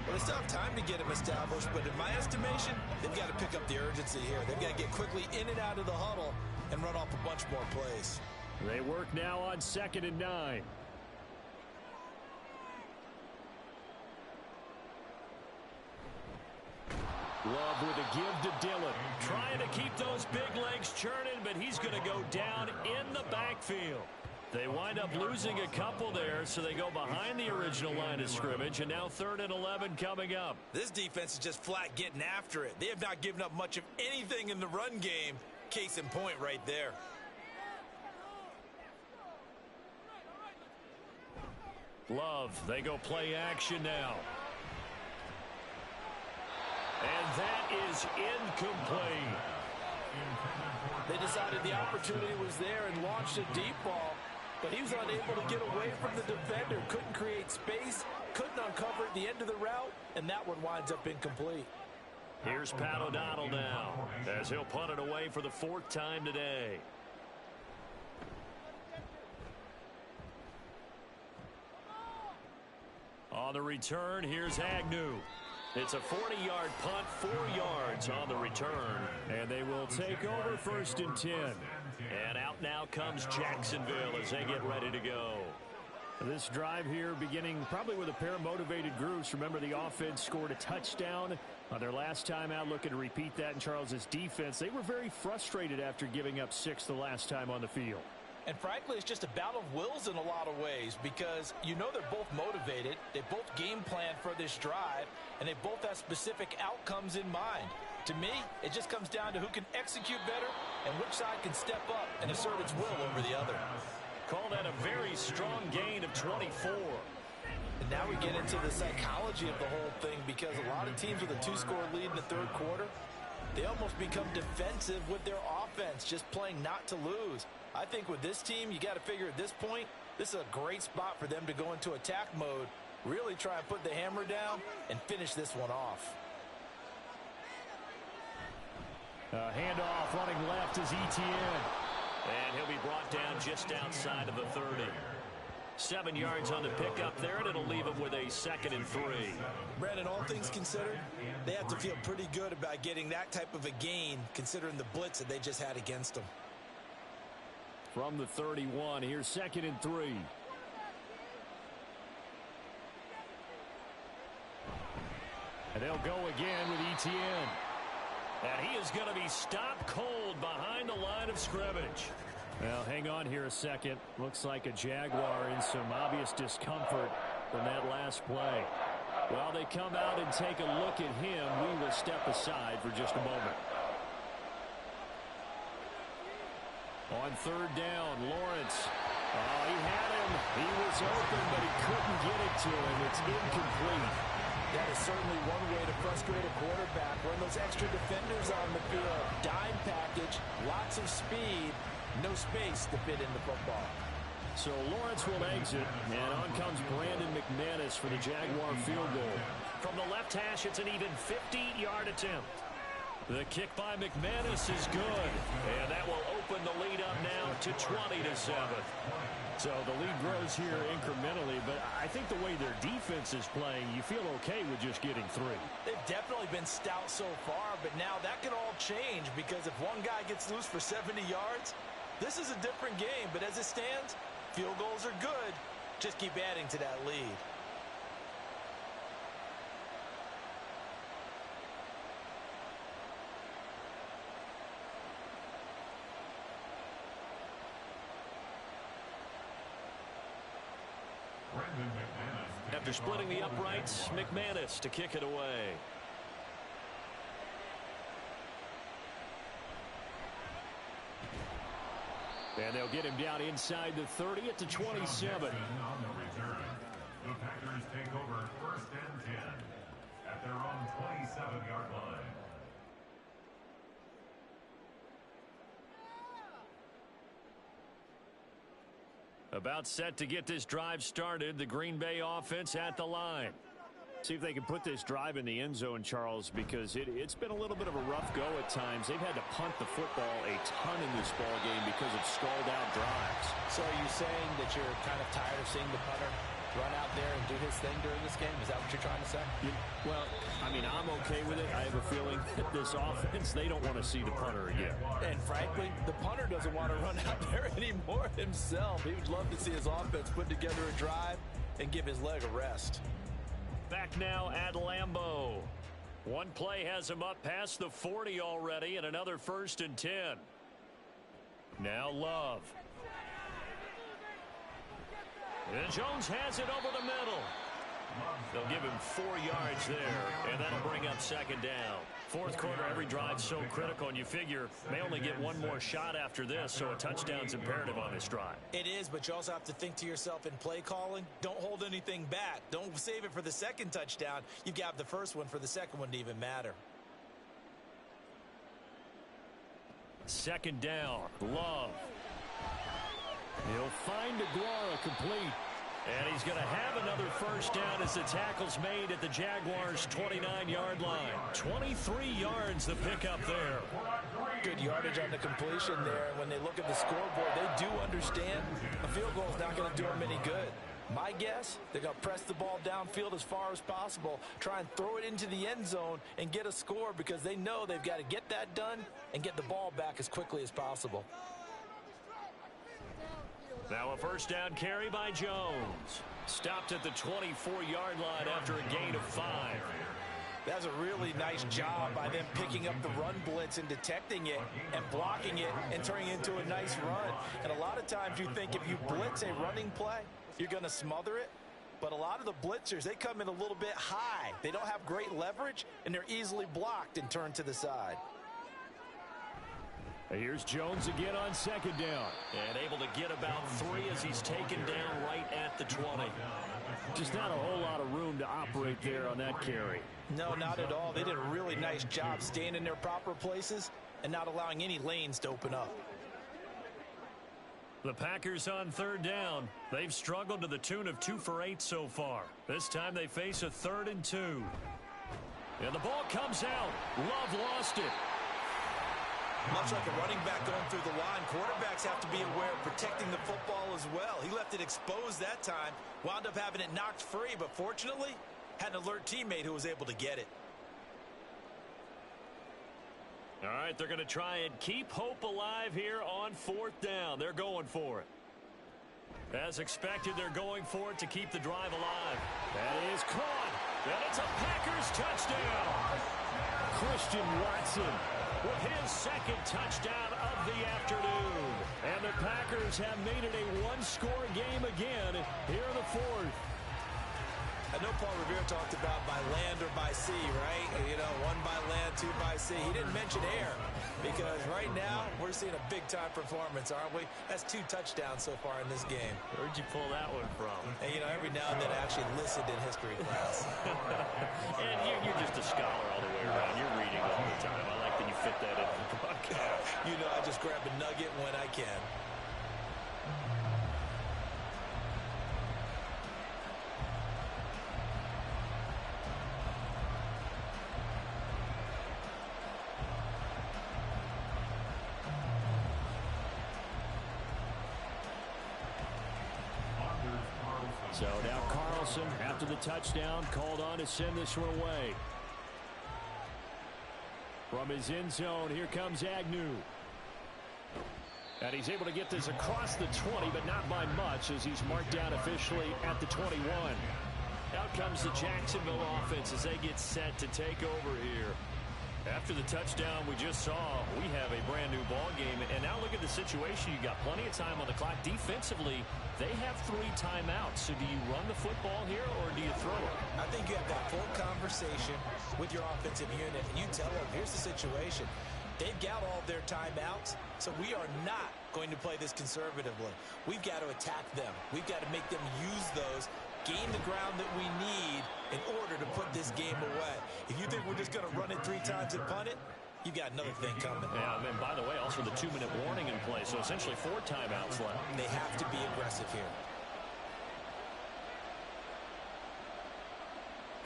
Well, they still have time to get him established, but in my estimation, they've got to pick up the urgency here. They've got to get quickly in and out of the huddle and run off a bunch more plays. They work now on 2nd and 9. Love with a give to Dillon. Trying to keep those big legs churning, but he's going to go down in the backfield. They wind up losing a couple there, so they go behind the original line of scrimmage, and now 3rd and 11 coming up. This defense is just flat getting after it. They have not given up much of anything in the run game. Case in point right there. Love, they go play action now. And that is incomplete. They decided the opportunity was there and launched a deep ball, but he was unable to get away from the defender. Couldn't create space, couldn't uncover at the end of the route, and that one winds up incomplete. Here's Pat O'Donnell now, as he'll punt it away for the 4th time today. On the return, here's Agnew. It's a 40-yard punt, 4 yards on the return. And they will take over 1st and 10. And out now comes Jacksonville as they get ready to go. This drive here beginning probably with a pair of motivated groups. Remember, the offense scored a touchdown on their last time out. Looking to repeat that in Charles's defense. They were very frustrated after giving up 6 the last time on the field. And frankly, it's just a battle of wills in a lot of ways because you know they're both motivated. They both game plan for this drive, and they both have specific outcomes in mind. To me, it just comes down to who can execute better and which side can step up and assert its will over the other. Call that a very strong gain of 24. And now we get into the psychology of the whole thing because a lot of teams with a 2-score lead in the 3rd quarter, they almost become defensive with their offense, just playing not to lose. I think with this team, you got to figure at this point, this is a great spot for them to go into attack mode, really try and put the hammer down and finish this one off. Handoff running left is Etienne. And he'll be brought down just outside of the 30. 7 yards on the pickup there, and it'll leave him with a 2nd and 3. Brandon, all things considered, they have to feel pretty good about getting that type of a gain, considering the blitz that they just had against them. From the 31, here's 2nd and 3. And they'll go again with Etienne. And he is going to be stopped cold behind the line of scrimmage. Well, hang on here a second. Looks like a Jaguar in some obvious discomfort from that last play. While they come out and take a look at him, we will step aside for just a moment. On 3rd down, Lawrence. Oh, he had him. He was open, but he couldn't get it to him. It's incomplete. That is certainly one way to frustrate a quarterback. Run those extra defenders on the field. Dime package, lots of speed, no space to fit in the football. So Lawrence will exit, and on comes Brandon McManus for the Jaguar field goal. From the left hash, it's an even 50-yard attempt. The kick by McManus is good, and that will open the lead up now to 20-7. So the lead grows here incrementally, but I think the way their defense is playing, you feel okay with just getting 3. They've definitely been stout so far, but now that can all change because if one guy gets loose for 70 yards, this is a different game. But as it stands, field goals are good. Just keep adding to that lead. After splitting the uprights, McManus to kick it away. And they'll get him down inside the 30 at the 27. The Packers take over 1st and 10 at their own 27-yard line. About set to get this drive started. The Green Bay offense at the line. See if they can put this drive in the end zone, Charles, because it's been a little bit of a rough go at times. They've had to punt the football a ton in this ball game because of stalled out drives. So are you saying that you're kind of tired of seeing the punter run out there and do his thing during this game? Is that what you're trying to say? Well, I mean, I'm okay with it. I have a feeling that this offense, they don't want to see the punter again. And frankly, the punter doesn't want to run out there anymore himself. He would love to see his offense put together a drive and give his leg a rest. Back now at Lambeau. One play has him up past the 40 already, and another 1st and 10. Now Love. And Jones has it over the middle. They'll give him 4 yards there, and that'll bring up 2nd down. 4th quarter, every drive's so critical, and you figure may only get one more shot after this, so a touchdown's imperative on this drive. It is, but you also have to think to yourself in play calling, don't hold anything back. Don't save it for the 2nd touchdown. You've got the 1st one for the 2nd one to even matter. 2nd down, Love. He'll find Aguara complete. And he's going to have another 1st down as the tackle's made at the Jaguars' 29-yard line. 23 yards the pickup there. Good yardage on the completion there. And when they look at the scoreboard, they do understand a field goal is not going to do them any good. My guess, they're going to press the ball downfield as far as possible, try and throw it into the end zone and get a score because they know they've got to get that done and get the ball back as quickly as possible. Now a 1st down carry by Jones. Stopped at the 24-yard line after a gain of 5. That's a really nice job by them picking up the run blitz and detecting it and blocking it and turning it into a nice run. And a lot of times you think if you blitz a running play, you're going to smother it. But a lot of the blitzers, they come in a little bit high. They don't have great leverage, and they're easily blocked and turned to the side. Here's Jones again on 2nd down. And able to get about 3 as he's taken down right at the 20. Just not a whole lot of room to operate there on that carry. No, not at all. They did a really nice job staying in their proper places and not allowing any lanes to open up. The Packers on 3rd down. They've struggled to the tune of 2 for 8 so far. This time they face a 3rd and 2. And the ball comes out. Love lost it. Much like a running back going through the line, quarterbacks have to be aware of protecting the football as well. He left it exposed that time, wound up having it knocked free, but fortunately, had an alert teammate who was able to get it. All right, they're going to try and keep hope alive here on 4th down. They're going for it. As expected, they're going for it to keep the drive alive. That is caught. And it's a Packers touchdown. Christian Watson with his 2nd touchdown of the afternoon. And the Packers have made it a 1-score game again here in the 4th. I know Paul Revere talked about by land or by sea, right? You know, 1 by land, 2 by sea. He didn't mention air because right now we're seeing a big-time performance, aren't we? That's 2 touchdowns so far in this game. Where'd you pull that one from? And, you know, every now and then I actually listened in history class. And you're just a scholar all the way around. You're reading all the time. I like that you fit that into the podcast. You know, I just grab a nugget when I can. So now Carlson, after the touchdown, called on to send this one away. From his end zone, here comes Agnew. And he's able to get this across the 20, but not by much, as he's marked down officially at the 21. Out comes the Jacksonville offense as they get set to take over here. After the touchdown we just saw, we have a brand new ball game. And now look at the situation. You got plenty of time on the clock. Defensively, they have 3 timeouts. So do you run the football here or do you throw it? I think you have that full conversation with your offensive unit, and you tell them, here's the situation. They've got all their timeouts, so we are not going to play this conservatively. We've got to attack them. We've got to make them use those, gain the ground that we need in order to put this game away. If you think we're just going to run it 3 times and punt it, you've got another thing coming. Yeah, and by the way, also the 2-minute warning in play, so essentially 4 timeouts left. They have to be aggressive here.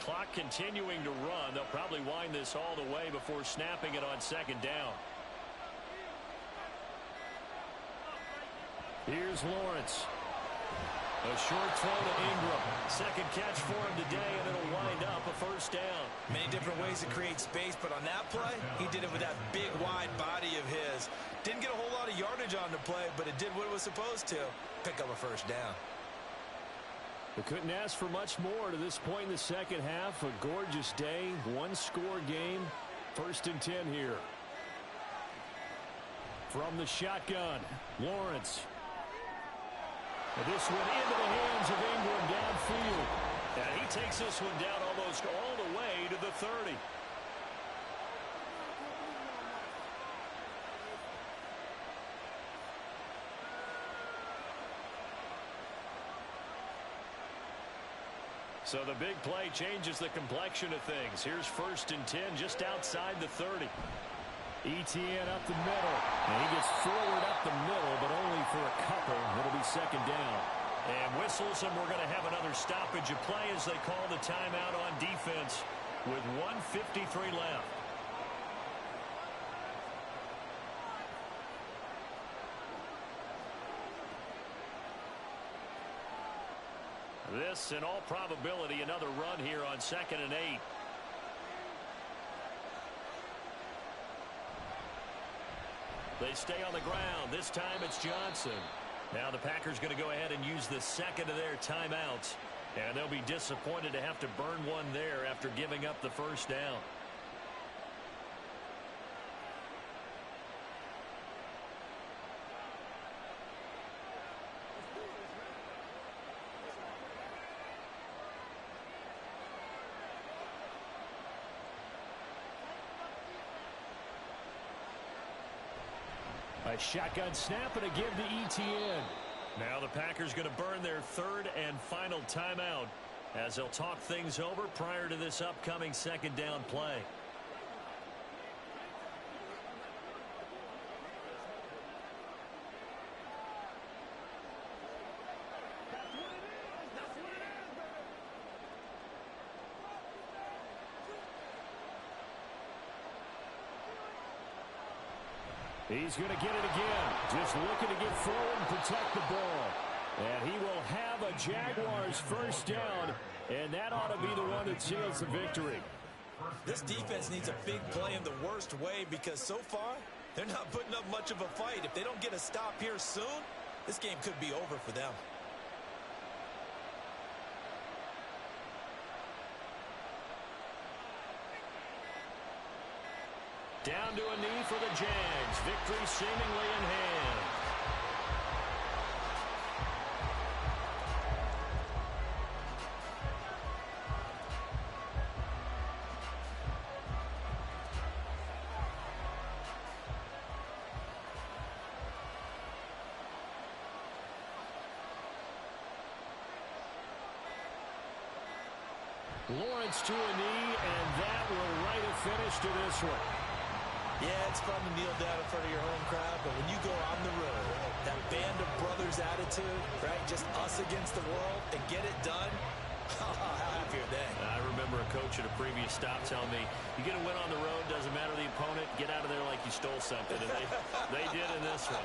Clock continuing to run. They'll probably wind this all the way before snapping it on second down. Here's Lawrence. A short throw to Ingram. Second catch for him today, and it'll wind up a first down. Many different ways to create space, but on that play, he did it with that big, wide body of his. Didn't get a whole lot of yardage on the play, but it did what it was supposed to. Pick up a first down. We couldn't ask for much more to this point in the second half. A gorgeous day, 1-score game. 1st and 10 here. From the shotgun, Lawrence. And this one into the hands of Ingram downfield. And he takes this one down almost all the way to the 30. So the big play changes the complexion of things. Here's 1st and 10 just outside the 30. Etienne up the middle. And he gets forward up the middle, but only for a couple. It'll be second down. And whistles, and we're going to have another stoppage of play as they call the timeout on defense with 1:53 left. This, in all probability, another run here on 2nd and 8. They stay on the ground. This time it's Johnson. Now the Packers going to go ahead and use the second of their timeouts. And they'll be disappointed to have to burn one there after giving up the first down. A shotgun snap and a give to Etienne. Now the Packers going to burn their 3rd and final timeout as they'll talk things over prior to this upcoming second down play. He's going to get it again. Just looking to get forward and protect the ball. And he will have a Jaguars first down. And that ought to be the one that seals the victory. This defense needs a big play in the worst way because so far, they're not putting up much of a fight. If they don't get a stop here soon, this game could be over for them. Down to a knee for the Jags. Victory seemingly in hand. Lawrence to a knee, and that will write a finish to this one. Yeah, it's fun to kneel down in front of your home crowd, but when you go on the road, that band of brothers attitude, right, just us against the world, and get it done, how happy are they? I remember a coach at a previous stop telling me, you get a win on the road, doesn't matter the opponent, get out of there like you stole something, and they did in this one.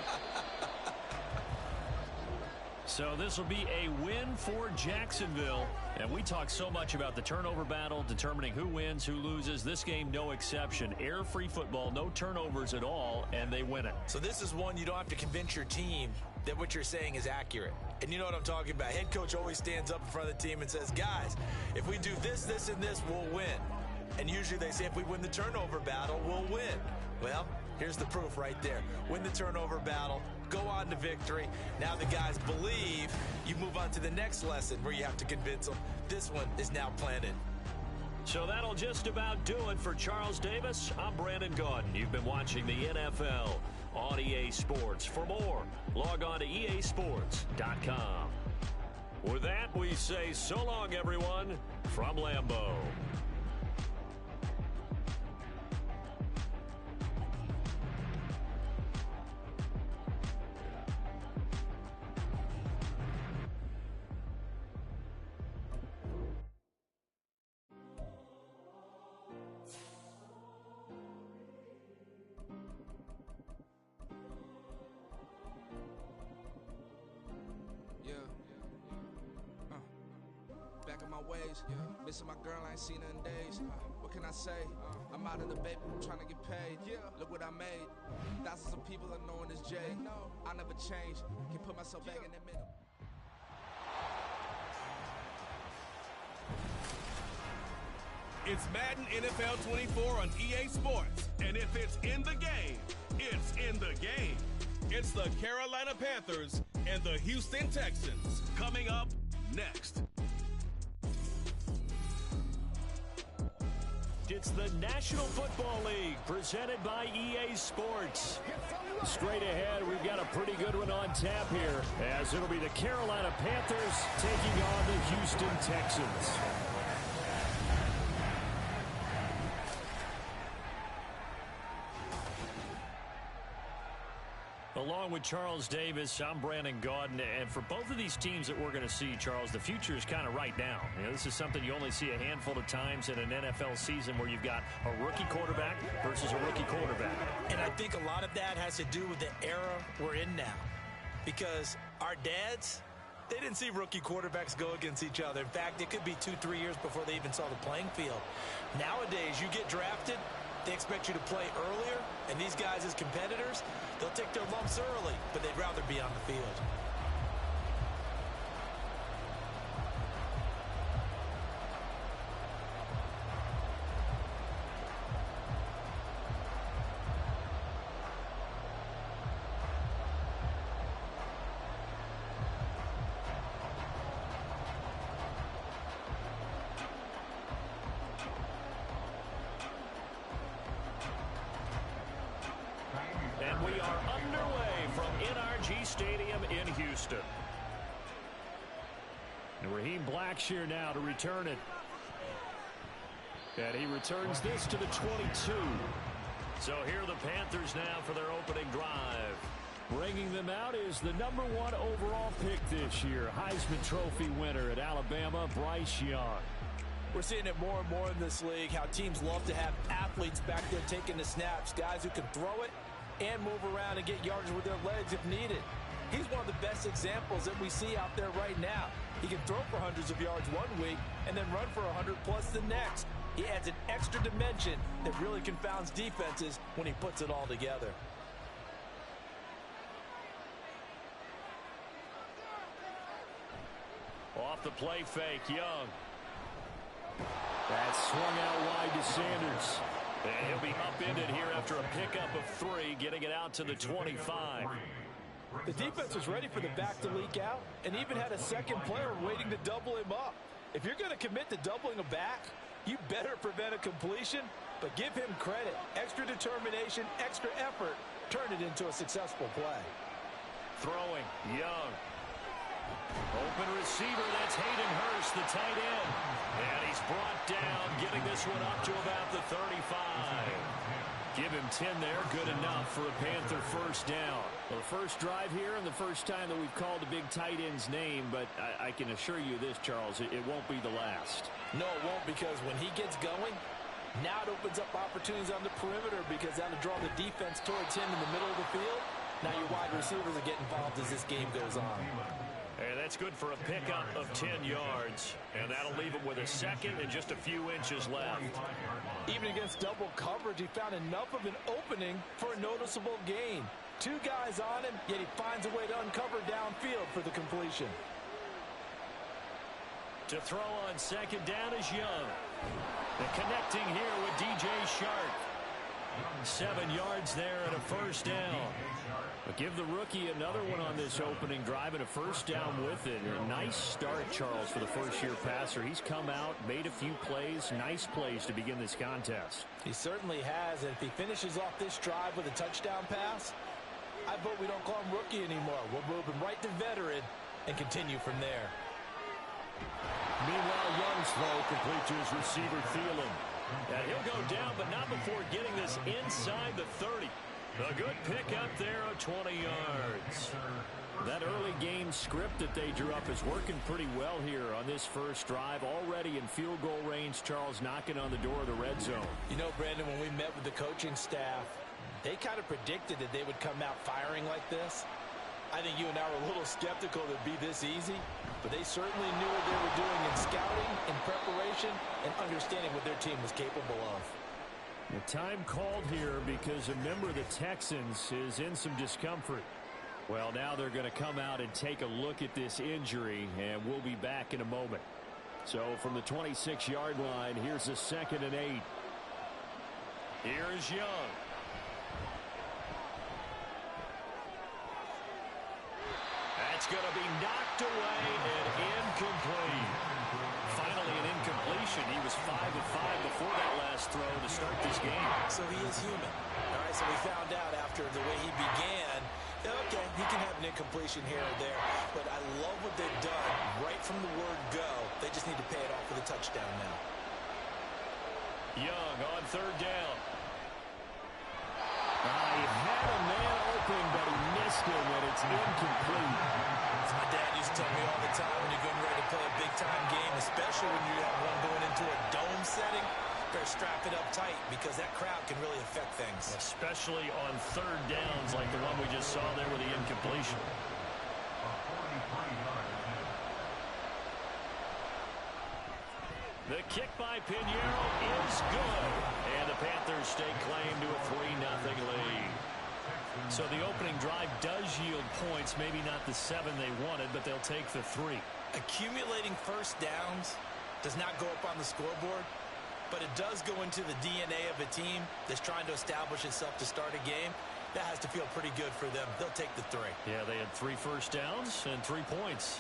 So this will be a win for Jacksonville. And we talk so much about the turnover battle, determining who wins, who loses. This game, no exception. Error-free football, no turnovers at all, and they win it. So this is one you don't have to convince your team that what you're saying is accurate. And you know what I'm talking about. Head coach always stands up in front of the team and says, guys, if we do this, this, and this, we'll win. And usually they say if we win the turnover battle, we'll win. Well, here's the proof right there. Win the turnover battle, go on to victory. Now the guys believe. You move on to the next lesson where you have to convince them. This one is now planted. So that'll just about do it for Charles Davis. I'm Brandon Gaudin. You've been watching the NFL on EA Sports. For more, log on to easports.com. With that, we say so long, everyone, from Lambeau. Back in my ways, missing my girl, I ain't seen her in days. What can I say? I'm out of the baby, I'm trying to get paid. Look what I made. Thousands of people are knowing this J. I never change, can put myself back in the middle. It's Madden NFL 24 on EA Sports. And if it's in the game, it's in the game. It's the Carolina Panthers and the Houston Texans. Coming up next. It's the National Football League presented by EA Sports. Straight ahead, we've got a pretty good one on tap here, as it'll be the Carolina Panthers taking on the Houston Texans. Along with Charles Davis, I'm Brandon Gaudin, and for both of these teams that we're going to see, Charles, the future is kind of right now. You know, this is something you only see a handful of times in an NFL season where you've got a rookie quarterback versus a rookie quarterback. And I think a lot of that has to do with the era we're in now. Because our dads, they didn't see rookie quarterbacks go against each other. In fact, it could be 2-3 years before they even saw the playing field. Nowadays, you get drafted, they expect you to play earlier, and these guys as competitors, they'll take their lumps early, but they'd rather be on the field. And we are underway from NRG Stadium in Houston. And Raheem Blackshear now to return it. And he returns this to the 22. So here are the Panthers now for their opening drive. Bringing them out is the #1 overall pick this year, Heisman Trophy winner at Alabama, Bryce Young. We're seeing it more and more in this league, how teams love to have athletes back there taking the snaps, guys who can throw it and move around and get yardage with their legs if needed. He's one of the best examples that we see out there right now. He can throw for hundreds of yards one week and then run for 100+ the next. He adds an extra dimension that really confounds defenses when he puts it all together. Off the play fake, Young. That swung out wide to Sanders. And he'll be upended here after a pickup of 3, getting it out to the 25. The defense was ready for the back to leak out and even had a second player waiting to double him up. If you're going to commit to doubling a back, you better prevent a completion, but give him credit. Extra determination, extra effort, turn it into a successful play. Throwing, Young. Open receiver, that's Hayden Hurst, the tight end. And he's brought down, getting this one up to about the 35. Give him 10 there, good enough for a Panther first down. Well, the first drive here and the first time that we've called a big tight end's name, but I can assure you this, Charles, it won't be the last. No, it won't, because when he gets going, now it opens up opportunities on the perimeter because that'll draw the defense towards him in the middle of the field. Now your wide receivers will get involved as this game goes on. And that's good for a pickup of 10 yards. And that'll leave him with a second and just a few inches left. Even against double coverage, he found enough of an opening for a noticeable gain. 2 guys on him, yet he finds a way to uncover downfield for the completion. To throw on second down is Young. And connecting here with DJ Shark. 7 yards there and a first down. But give the rookie another one on this opening drive and a first down with it. A nice start, Charles, for the first-year passer. He's come out, made a few plays, nice plays to begin this contest. He certainly has, and if he finishes off this drive with a touchdown pass, I vote we don't call him rookie anymore. We'll move him right to veteran and continue from there. Meanwhile, Young's throw complete to his receiver, Thielen. And he'll go down, but not before getting this inside the 30. A good pickup there of 20 yards. That early game script that they drew up is working pretty well here on this first drive. Already in field goal range, Charles knocking on the door of the red zone. You know, Brandon, when we met with the coaching staff, they kind of predicted that they would come out firing like this. I think you and I were a little skeptical that it'd be this easy, but they certainly knew what they were doing in scouting, in preparation, and understanding what their team was capable of. The time called here because a member of the Texans is in some discomfort. Well, now they're going to come out and take a look at this injury, and we'll be back in a moment. So from the 26-yard line, here's a 2nd and 8. Here's Young. That's going to be knocked away and incomplete. Finally an incompletion. He was 5 of 5 before that last throw to start this game. So he is human. All right, so we found out after the way he began, okay, he can have an incompletion here or there, but I love what they've done right from the word go. They just need to pay it off with a touchdown now. Young on 3rd down. He had a man open, but he missed him, and it's incomplete. As my dad used to tell me all the time, when you're getting ready to play a big-time game, especially when you have one going into a dome setting, better strap it up tight because that crowd can really affect things. Especially on 3rd downs like the one we just saw there with the incompletion. The kick by Pinheiro is good. And the Panthers stake claim to a 3-0 lead. So the opening drive does yield points. Maybe not the 7 they wanted, but they'll take the 3. Accumulating first downs does not go up on the scoreboard, but it does go into the DNA of a team that's trying to establish itself to start a game. That has to feel pretty good for them. They'll take the 3. Yeah, they had 3 first downs and 3 points.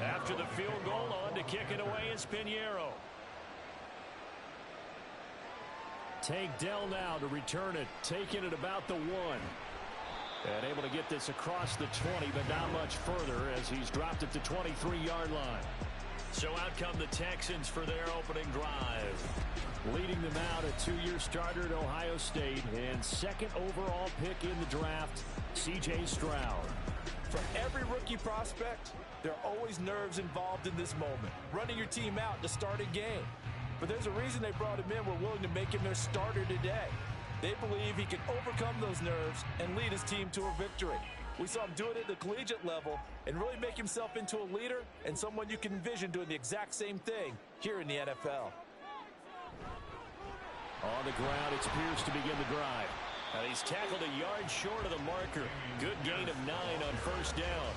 After the field goal, on to kick it away is Pinheiro. Tank Dell now to return it, taking it about the 1. And able to get this across the 20, but not much further as he's dropped it to 23-yard line. So out come the Texans for their opening drive. Leading them out, a 2-year starter at Ohio State and 2nd overall pick in the draft, C.J. Stroud. For every rookie prospect, there are always nerves involved in this moment. Running your team out to start a game. But there's a reason they brought him in. We're willing to make him their starter today. They believe he can overcome those nerves and lead his team to a victory. We saw him do it at the collegiate level and really make himself into a leader and someone you can envision doing the exact same thing here in the NFL. On the ground, it's Pierce to begin the drive. And he's tackled a yard short of the marker. Good gain of 9 on first down.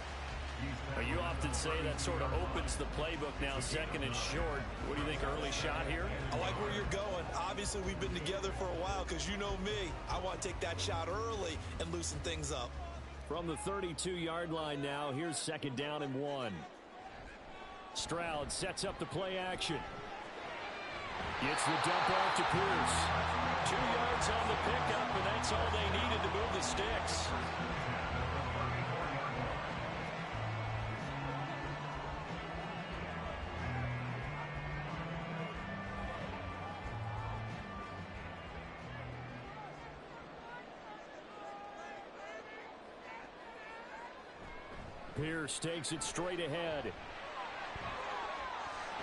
You often say that sort of opens the playbook now, 2nd and short. What do you think, early shot here? I like where you're going. Obviously, we've been together for a while because you know me. I want to take that shot early and loosen things up. From the 32-yard line now, here's 2nd down and 1. Stroud sets up the play action. Gets the dump off to Pierce. 2 yards on the pickup, and that's all they needed to move the sticks. Pierce takes it straight ahead.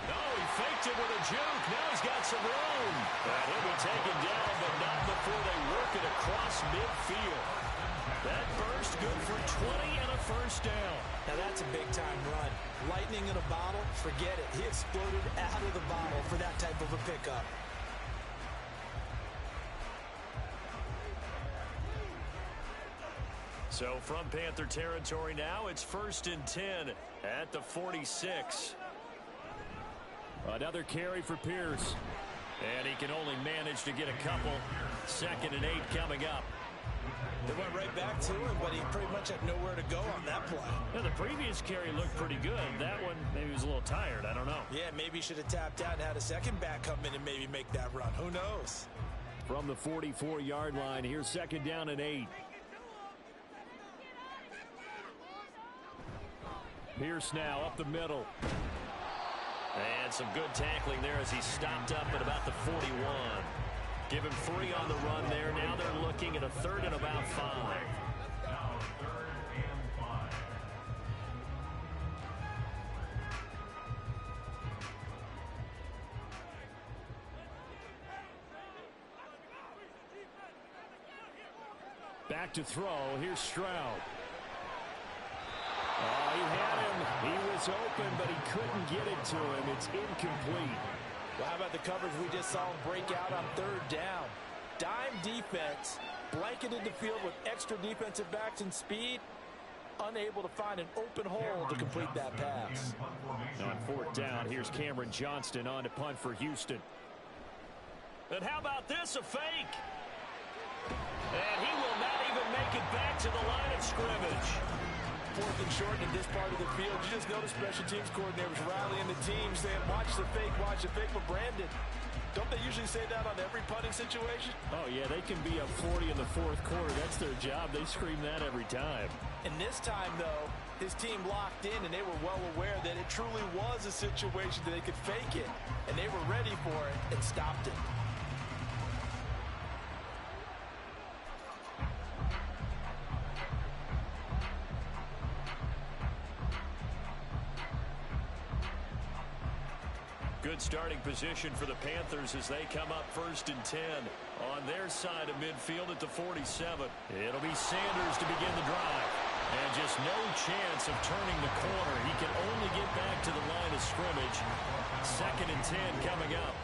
No, he faked it with a juke. Now he's got some room. And he'll be taken down, but not before they work it across midfield. That burst good for 20 and a first down. Now that's a big-time run. Lightning in a bottle, forget it. He exploded out of the bottle for that type of a pickup. So from Panther territory now, it's 1st and 10 at the 46. Another carry for Pierce. And he can only manage to get a couple. 2nd and 8 coming up. They went right back to him, but he pretty much had nowhere to go on that play. Now, the previous carry looked pretty good. That one, maybe he was a little tired. I don't know. Yeah, maybe he should have tapped out and had a second back come in and maybe make that run. Who knows? From the 44-yard line, here's 2nd down and 8. Pierce now up the middle. And some good tackling there as he stopped up at about the 41. Give him 3 on the run there. Now they're looking at a 3rd and about 5. Now 3rd and 5. Back to throw. Here's Stroud. Oh, he had him. He was open, but he couldn't get it to him. It's incomplete. Well, how about the coverage we just saw him break out on 3rd down? Dime defense, blanketed the field with extra defensive backs and speed, unable to find an open hole to complete that pass. On 4th down, here's Cameron Johnston on to punt for Houston. And how about this, a fake? And he will not even make it back to the line of scrimmage. 4th and short in this part of the field. You just notice special teams coordinators rallying the team saying, watch the fake, but Brandon, don't they usually say that on every punting situation? Oh, yeah, they can be up 40 in the 4th quarter. That's their job. They scream that every time. And this time, though, his team locked in, and they were well aware that it truly was a situation that they could fake it, and they were ready for it and stopped it. Good starting position for the Panthers as they come up 1st and 10 on their side of midfield at the 47. It'll be Sanders to begin the drive. And just no chance of turning the corner. He can only get back to the line of scrimmage. 2nd and 10 coming up.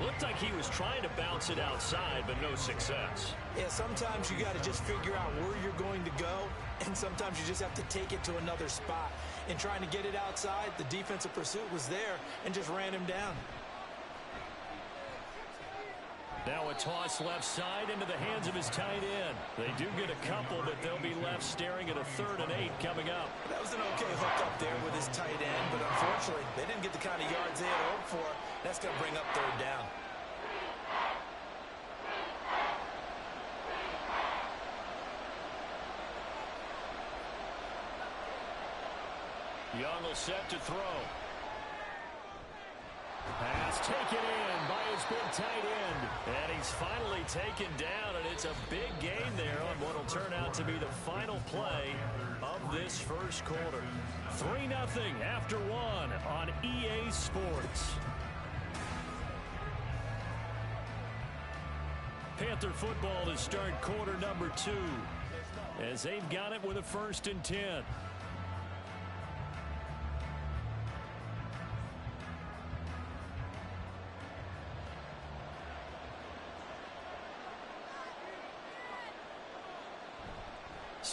Looked like he was trying to bounce it outside, but no success. Yeah, sometimes you got to just figure out where you're going to go, and sometimes you just have to take it to another spot. In trying to get it outside, the defensive pursuit was there and just ran him down. Now a toss left side into the hands of his tight end. They do get a couple, but they'll be left staring at a 3rd and 8 coming up. That was an okay hook up there with his tight end, but unfortunately, they didn't get the kind of yards they had hoped for. That's going to bring up 3rd down. Young will set to throw. Pass taken in by his big tight end. And he's finally taken down, and it's a big gain there on what will turn out to be the final play of this 1st quarter. 3-0 after 1 on EA Sports. Panther football to start quarter number 2 as they've got it with a 1st and 10.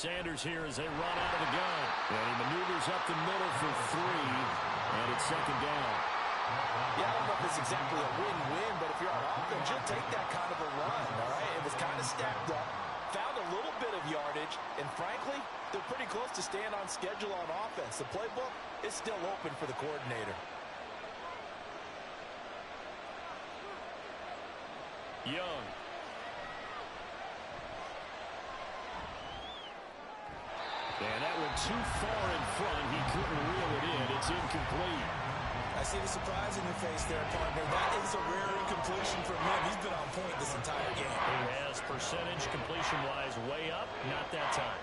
Sanders here as they run out of the gun. And he maneuvers up the middle for 3. And it's 2nd down. Yeah, I don't know if it's exactly a win-win, but if you're on offense, you'll take that kind of a run, all right? It was kind of stacked up, found a little bit of yardage, and frankly, they're pretty close to staying on schedule on offense. The playbook is still open for the coordinator. Young. And that went too far in front. He couldn't reel it in. It's incomplete. I see the surprise in your face there, partner. That is a rare incompletion from him. He's been on point this entire game. He has percentage completion-wise way up. Not that time.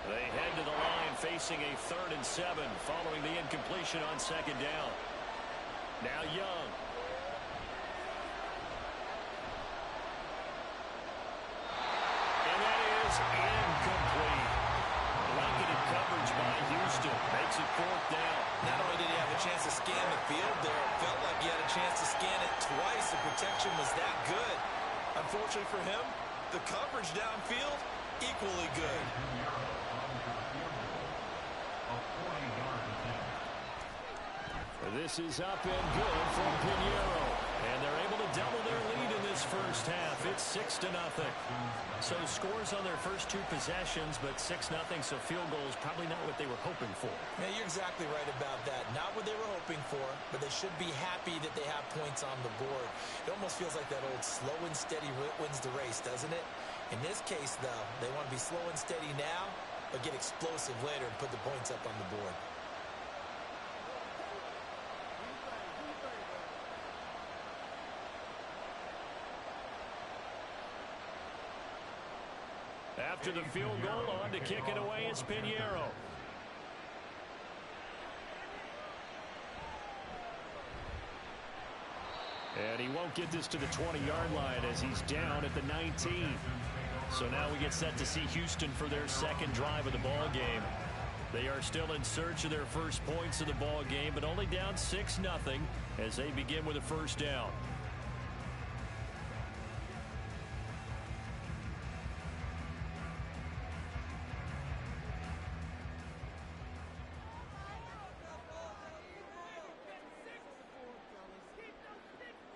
They head to the line facing a 3rd and 7 following the incompletion on 2nd down. Now Young. And that is incomplete. Blanketed coverage by Houston. Makes it 4th down. Not only did he have a chance to scan the field there, it felt like he had a chance to scan it twice. The protection was that good. Unfortunately for him, the coverage downfield, equally good. This is up and good from Pinheiro. And they're able to double their lead in this first half. It's 6-0. So scores on their first 2 possessions, but 6-0, so field goal is probably not what they were hoping for. Yeah, you're exactly right about that. Not what they were hoping for, but they should be happy that they have points on the board. It almost feels like that old slow and steady wins the race, doesn't it? In this case, though, they want to be slow and steady now, but get explosive later and put the points up on the board. After the field goal, on to kick it away is Pinheiro. And he won't get this to the 20-yard line as he's down at the 19. So now we get set to see Houston for their 2nd drive of the ball game. They are still in search of their first points of the ball game, but only down 6-0 as they begin with a 1st down.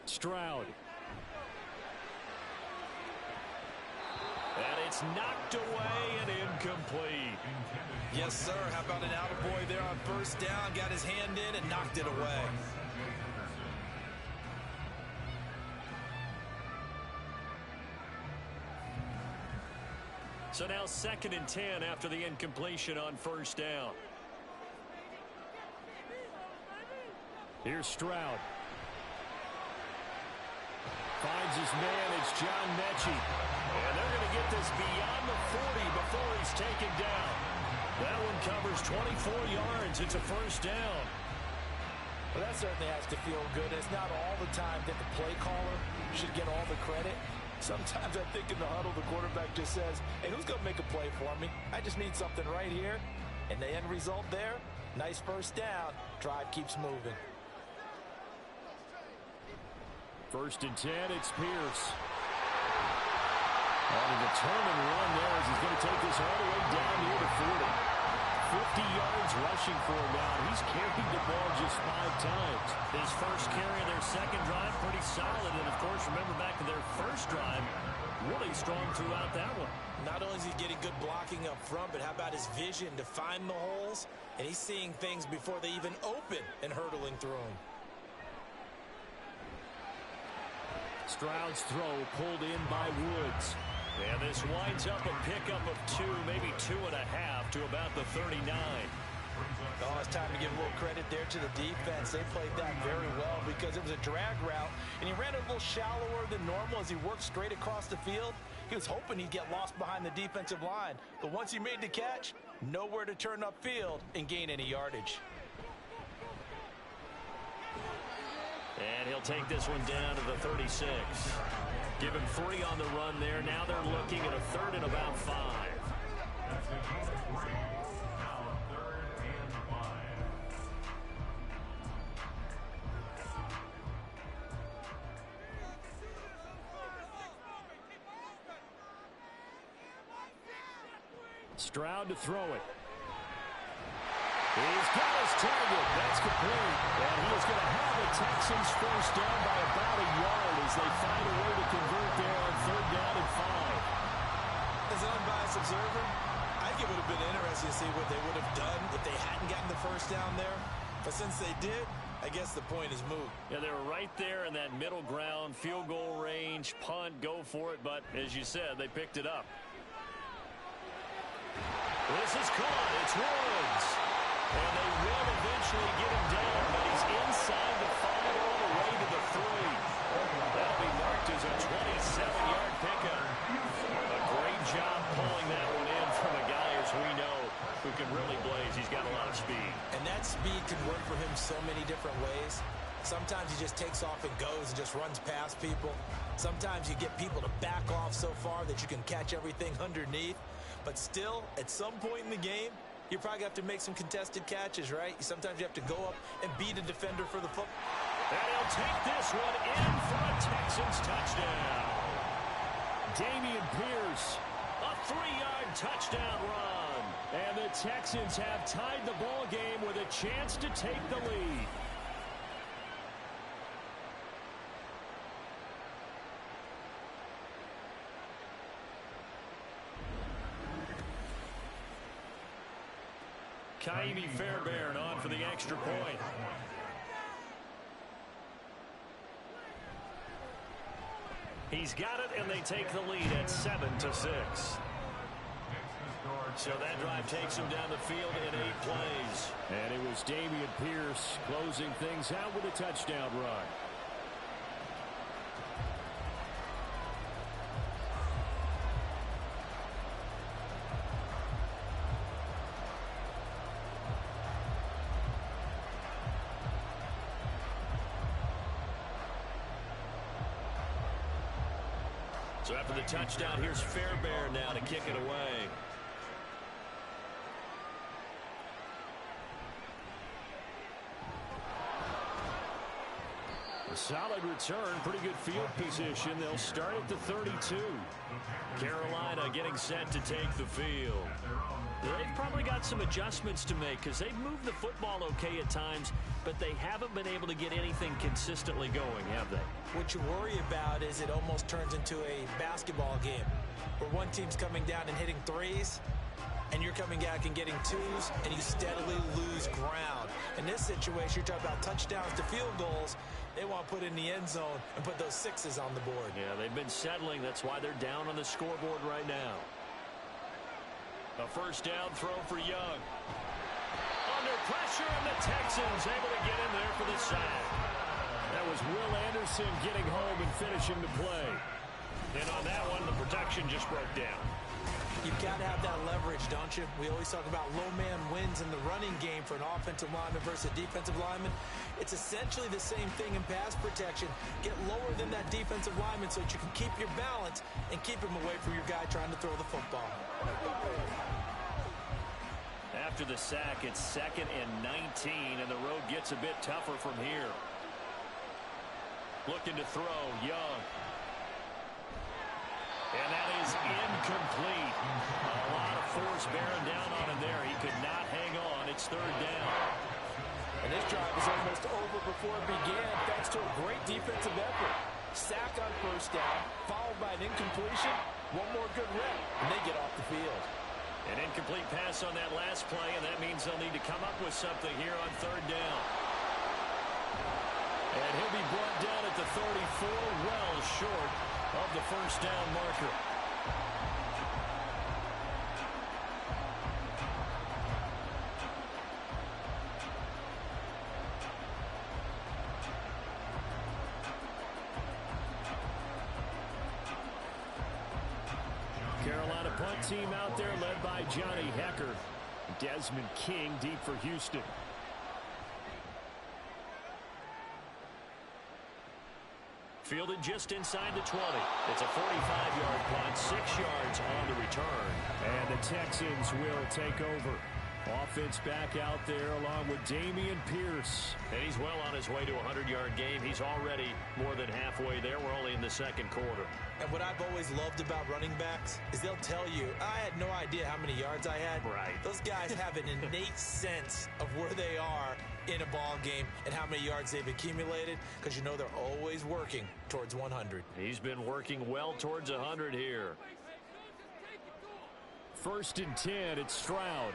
Stroud. And it's knocked away and incomplete. Yes, sir. How about an attaboy there on 1st down? Got his hand in and knocked it away. So now 2nd and 10 after the incompletion on 1st down. Here's Stroud. Finds his man, it's John Mechie. And they're going to get this beyond the 40 before he's taken down. That one covers 24 yards. It's a 1st down. Well, that certainly has to feel good. It's not all the time that the play caller should get all the credit. Sometimes I think in the huddle, the quarterback just says, hey, who's going to make a play for me? I just need something right here. And the end result there, nice 1st down. Drive keeps moving. 1st and 10, it's Pierce. On the turn and run there as he's going to take this all the way down near the 40. 50 yards rushing for him now. He's carried the ball just 5 times. His first carry of their 2nd drive, pretty solid. And, of course, remember back to their 1st drive, really strong throughout that one. Not only is he getting good blocking up front, but how about his vision to find the holes? And he's seeing things before they even open and hurdling through them. Stroud's throw pulled in by Woods. And this winds up a pickup of 2, maybe 2.5 to about the 39. Oh, it's time to give a little credit there to the defense. They played that very well because it was a drag route, and he ran a little shallower than normal as he worked straight across the field. He was hoping he'd get lost behind the defensive line, but once he made the catch, nowhere to turn upfield and gain any yardage. And he'll take this one down to the 36. Give him 3 on the run there. Now they're looking at a 3rd and about 5. That's a gain of 3. Now 3rd and 5. Stroud to throw it. He's got his target. That's complete. And he is going to have the Texans 1st down by about a yard as they find a way to convert there on 3rd down and 5. As an unbiased observer, I think it would have been interesting to see what they would have done if they hadn't gotten the 1st down there. But since they did, I guess the point is moot. Yeah, they were right there in that middle ground, field goal range, punt, go for it. But as you said, they picked it up. This is caught. It's Woods. And they will eventually get him down, but he's inside the 5 all the way to the 3. That'll be marked as a 27-yard pickup. A great job pulling that one in from a guy, as we know, who can really blade speed can work for him so many different ways. Sometimes he just takes off and goes and just runs past people. Sometimes you get people to back off so far that you can catch everything underneath. But still, at some point in the game, you probably have to make some contested catches, right? Sometimes you have to go up and beat a defender for the football. And he'll take this one in for a Texans touchdown. Dameon Pierce, a 3-yard touchdown run. And the Texans have tied the ball game with a chance to take the lead. Kaimi Fairbairn on for the extra point. He's got it, and they take the lead at 7-6. So that drive takes him down the field in 8 plays. And it was Dameon Pierce closing things out with a touchdown run. So after the touchdown, here's Fairbairn now to kick it away. A solid return, pretty good field position. They'll start at the 32. Carolina getting set to take the field. They've probably got some adjustments to make because they've moved the football okay at times, but they haven't been able to get anything consistently going, have they? What you worry about is it almost turns into a basketball game where one team's coming down and hitting threes, and you're coming back and getting twos, and you steadily lose ground. In this situation, you're talking about touchdowns to field goals. They want to put in the end zone and put those sixes on the board. Yeah, they've been settling. That's why they're down on the scoreboard right now. A first down throw for Young. Under pressure, and the Texans able to get in there for the sack. That was Will Anderson getting home and finishing the play. And on that one, the protection just broke down. You've got to have that leverage, don't you? We always talk about low man wins in the running game for an offensive lineman versus a defensive lineman. It's essentially the same thing in pass protection. Get lower than that defensive lineman so that you can keep your balance and keep him away from your guy trying to throw the football. After the sack, it's 2nd and 19, and the road gets a bit tougher from here. Looking to throw, Young. And that is incomplete. A lot of force bearing down on him there. He could not hang on. It's 3rd down. And this drive is almost over before it began thanks to a great defensive effort. Sack on first down, followed by an incompletion. One more good rep, and they get off the field. An incomplete pass on that last play, and that means they'll need to come up with something here on 3rd down. And he'll be brought down at the 34, well short of the first down marker. Carolina punt team out there led by Johnny Hecker. Desmond King deep for Houston. Fielded just inside the 20. It's a 45-yard punt, 6 yards on the return. And the Texans will take over. Offense back out there along with Dameon Pierce. And he's well on his way to a 100-yard game. He's already more than halfway there. We're only in the 2nd quarter. And what I've always loved about running backs is they'll tell you, I had no idea how many yards I had. Right. Those guys have an innate sense of where they are in a ball game and how many yards they've accumulated because you know they're always working towards 100. He's been working well towards 100 here. 1st and 10, it's Stroud.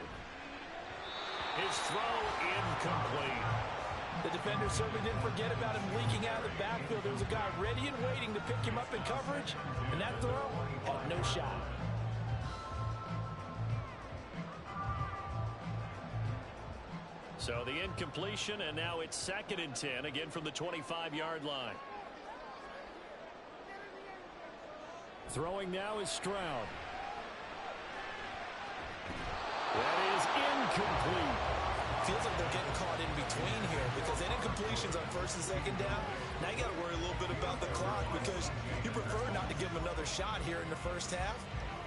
His throw incomplete. The defender certainly didn't forget about him leaking out of the backfield. There was a guy ready and waiting to pick him up in coverage, and that throw had no shot. So the incompletion, and now it's 2nd and 10, again from the 25-yard line. Throwing now is Stroud. That is incomplete. Feels like they're getting caught in Because any completions on first and second down, now you got to worry a little bit about the clock because you prefer not to give them another shot here in the first half.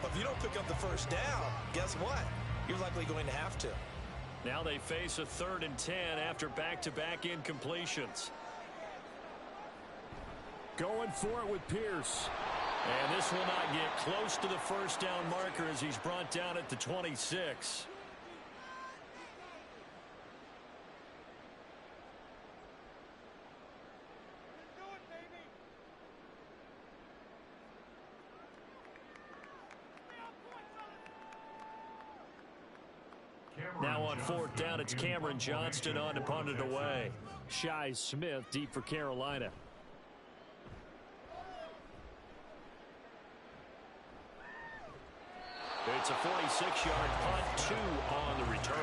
But if you don't pick up the first down, guess what? You're likely going to have to. Now they face a 3rd and 10 after back-to-back incompletions. Going for it with Pierce. And this will not get close to the first down marker as he's brought down at the 26. Now on 4th down, it's Cameron Johnston on to punt it away. Shi Smith deep for Carolina. It's a 46-yard punt, 2 on the return.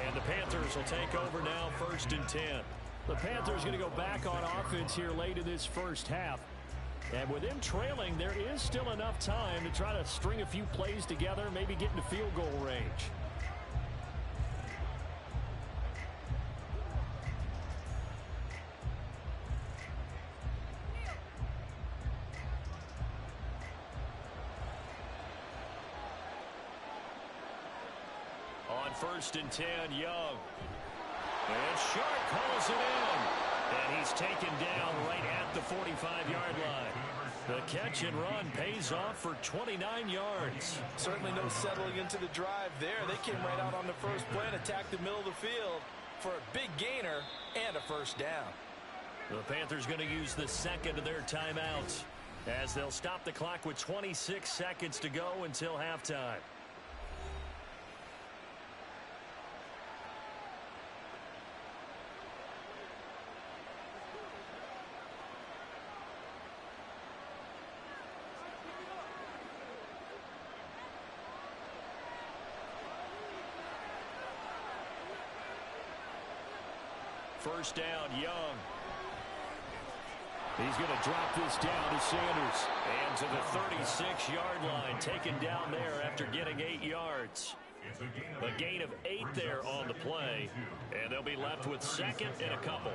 And the Panthers will take over now, 1st and 10. The Panthers going to go back on offense here late in this first half. And with them trailing, there is still enough time to try to string a few plays together, maybe get into field goal range. On 1st and 10, Young. And Shark calls it in. And he's taken down right at the 45-yard line. The catch and run pays off for 29 yards. Certainly no settling into the drive there. They came right out on the first play and attacked the middle of the field for a big gainer and a first down. The Panthers going to use the second of their timeouts as they'll stop the clock with 26 seconds to go until halftime. First down, Young. He's going to drop this down to Sanders. And to the 36-yard line, taken down there after getting 8 yards. A gain of 8 there on the play. And they'll be left with 2nd and a couple.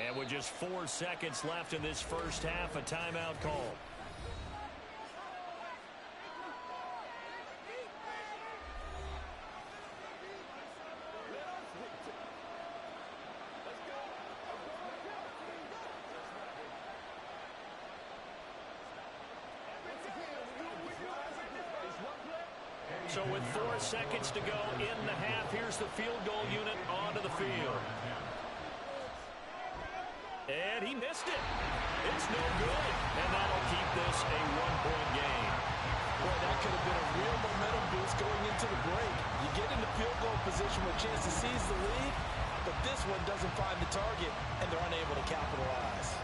And with just 4 seconds left in this first half, a timeout call. So with 4 seconds to go in the half, here's the field goal unit onto the field. And he missed it. It's no good. And that'll keep this a 1-point game. Boy, that could have been a real momentum boost going into the break. You get into field goal position with a chance to seize the lead, but this one doesn't find the target, and they're unable to capitalize.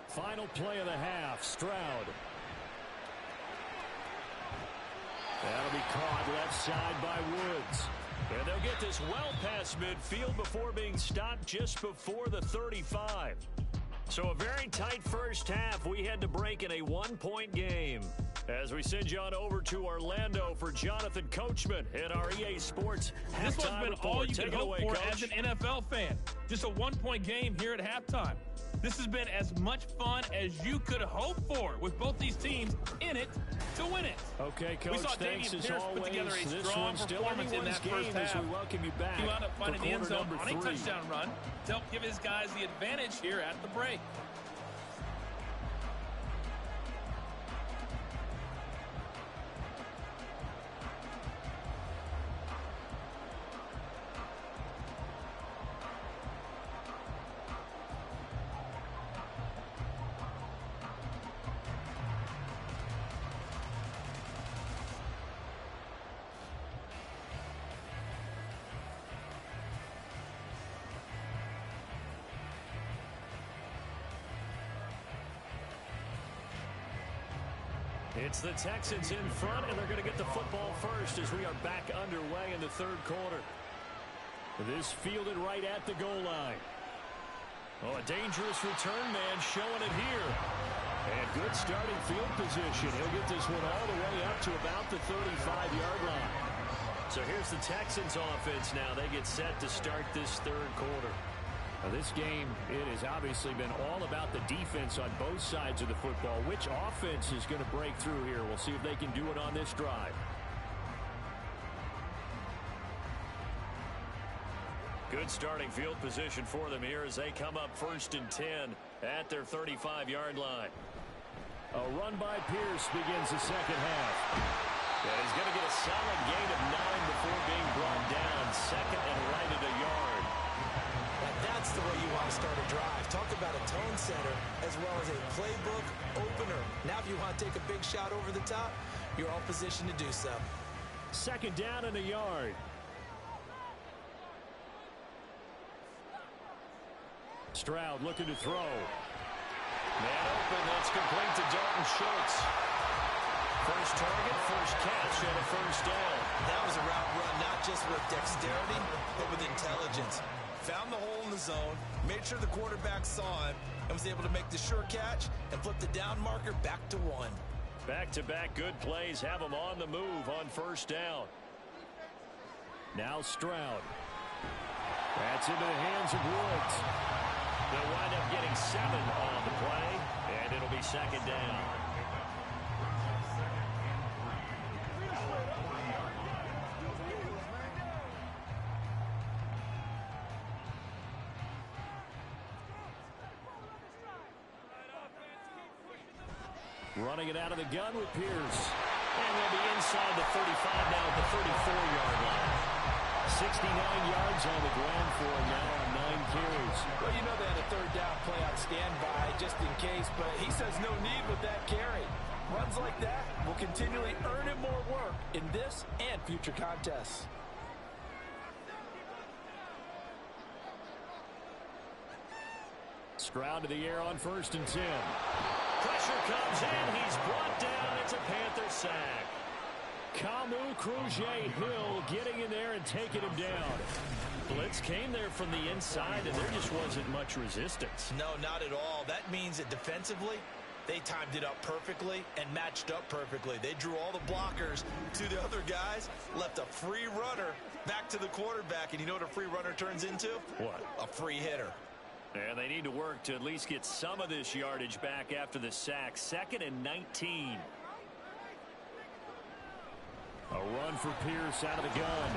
Final play of the half, Stroud. That'll be caught left side by Woods. And they'll get this well past midfield before being stopped just before the 35. So a very tight first half. We had to break in a 1-point game. As we send you on over to Orlando for Jonathan Coachman in our EA Sports halftime This one's been report. all you Take could it hope away, for Coach. as an NFL fan. Just a 1-point game here at halftime. This has been as much fun as you could hope for with both these teams in it to win it. Okay, Coach, we saw thanks Dameon as Pierce always. put together a This strong one's still performance in that first half. As we welcome you back He wound up finding the end zone on a 3. touchdown run to help give his guys the advantage here at the break. It's the Texans in front, and they're going to get the football first as we are back underway in the third quarter. This fielded right at the goal line. Oh, a dangerous return man showing it here. And good starting field position. He'll get this one all the way up to about the 35-yard line. So here's the Texans offense now. They get set to start this third quarter. Now this game, it has obviously been all about the defense on both sides of the football. Which offense is going to break through here? We'll see if they can do it on this drive. Good starting field position for them here as they come up 1st and 10 at their 35-yard line. A run by Pierce begins the second half. And he's going to get a solid gain of 9 before being brought down. Second and right at a yard. That's the way you want to start a drive. Talk about a tone setter as well as a playbook opener. Now if you want to take a big shot over the top, you're all positioned to do so. Second down and a yard. Stroud looking to throw. Man open, that's complete to Dalton Schultz. First target, first catch, and a first down. That was a route run, not just with dexterity, but with intelligence. Found the hole in the zone, made sure the quarterback saw him, and was able to make the sure catch and flip the down marker back to 1. Back-to-back good plays have them on the move on first down. Now Stroud. That's into the hands of Woods. They'll wind up getting 7 on the play, and it'll be second down. Running it out of the gun with Pierce. And they'll be inside the 35 now at the 34-yard line. 69 yards on the ground for him now on 9 carries. Well, you know they had a third down play on standby just in case, but he says no need with that carry. Runs like that will continually earn him more work in this and future contests. Stroud to the air on 1st and 10. Pressure comes in. He's brought down. It's a Panther sack. Kamu Cruz-Hill getting in there and taking him down. Blitz came there from the inside, and there just wasn't much resistance. No, not at all. That means that defensively, they timed it up perfectly and matched up perfectly. They drew all the blockers to the other guys, left a free runner back to the quarterback, and you know what a free runner turns into? What? A free hitter. And they need to work to at least get some of this yardage back after the sack. 2nd and 19. A run for Pierce out of the gun.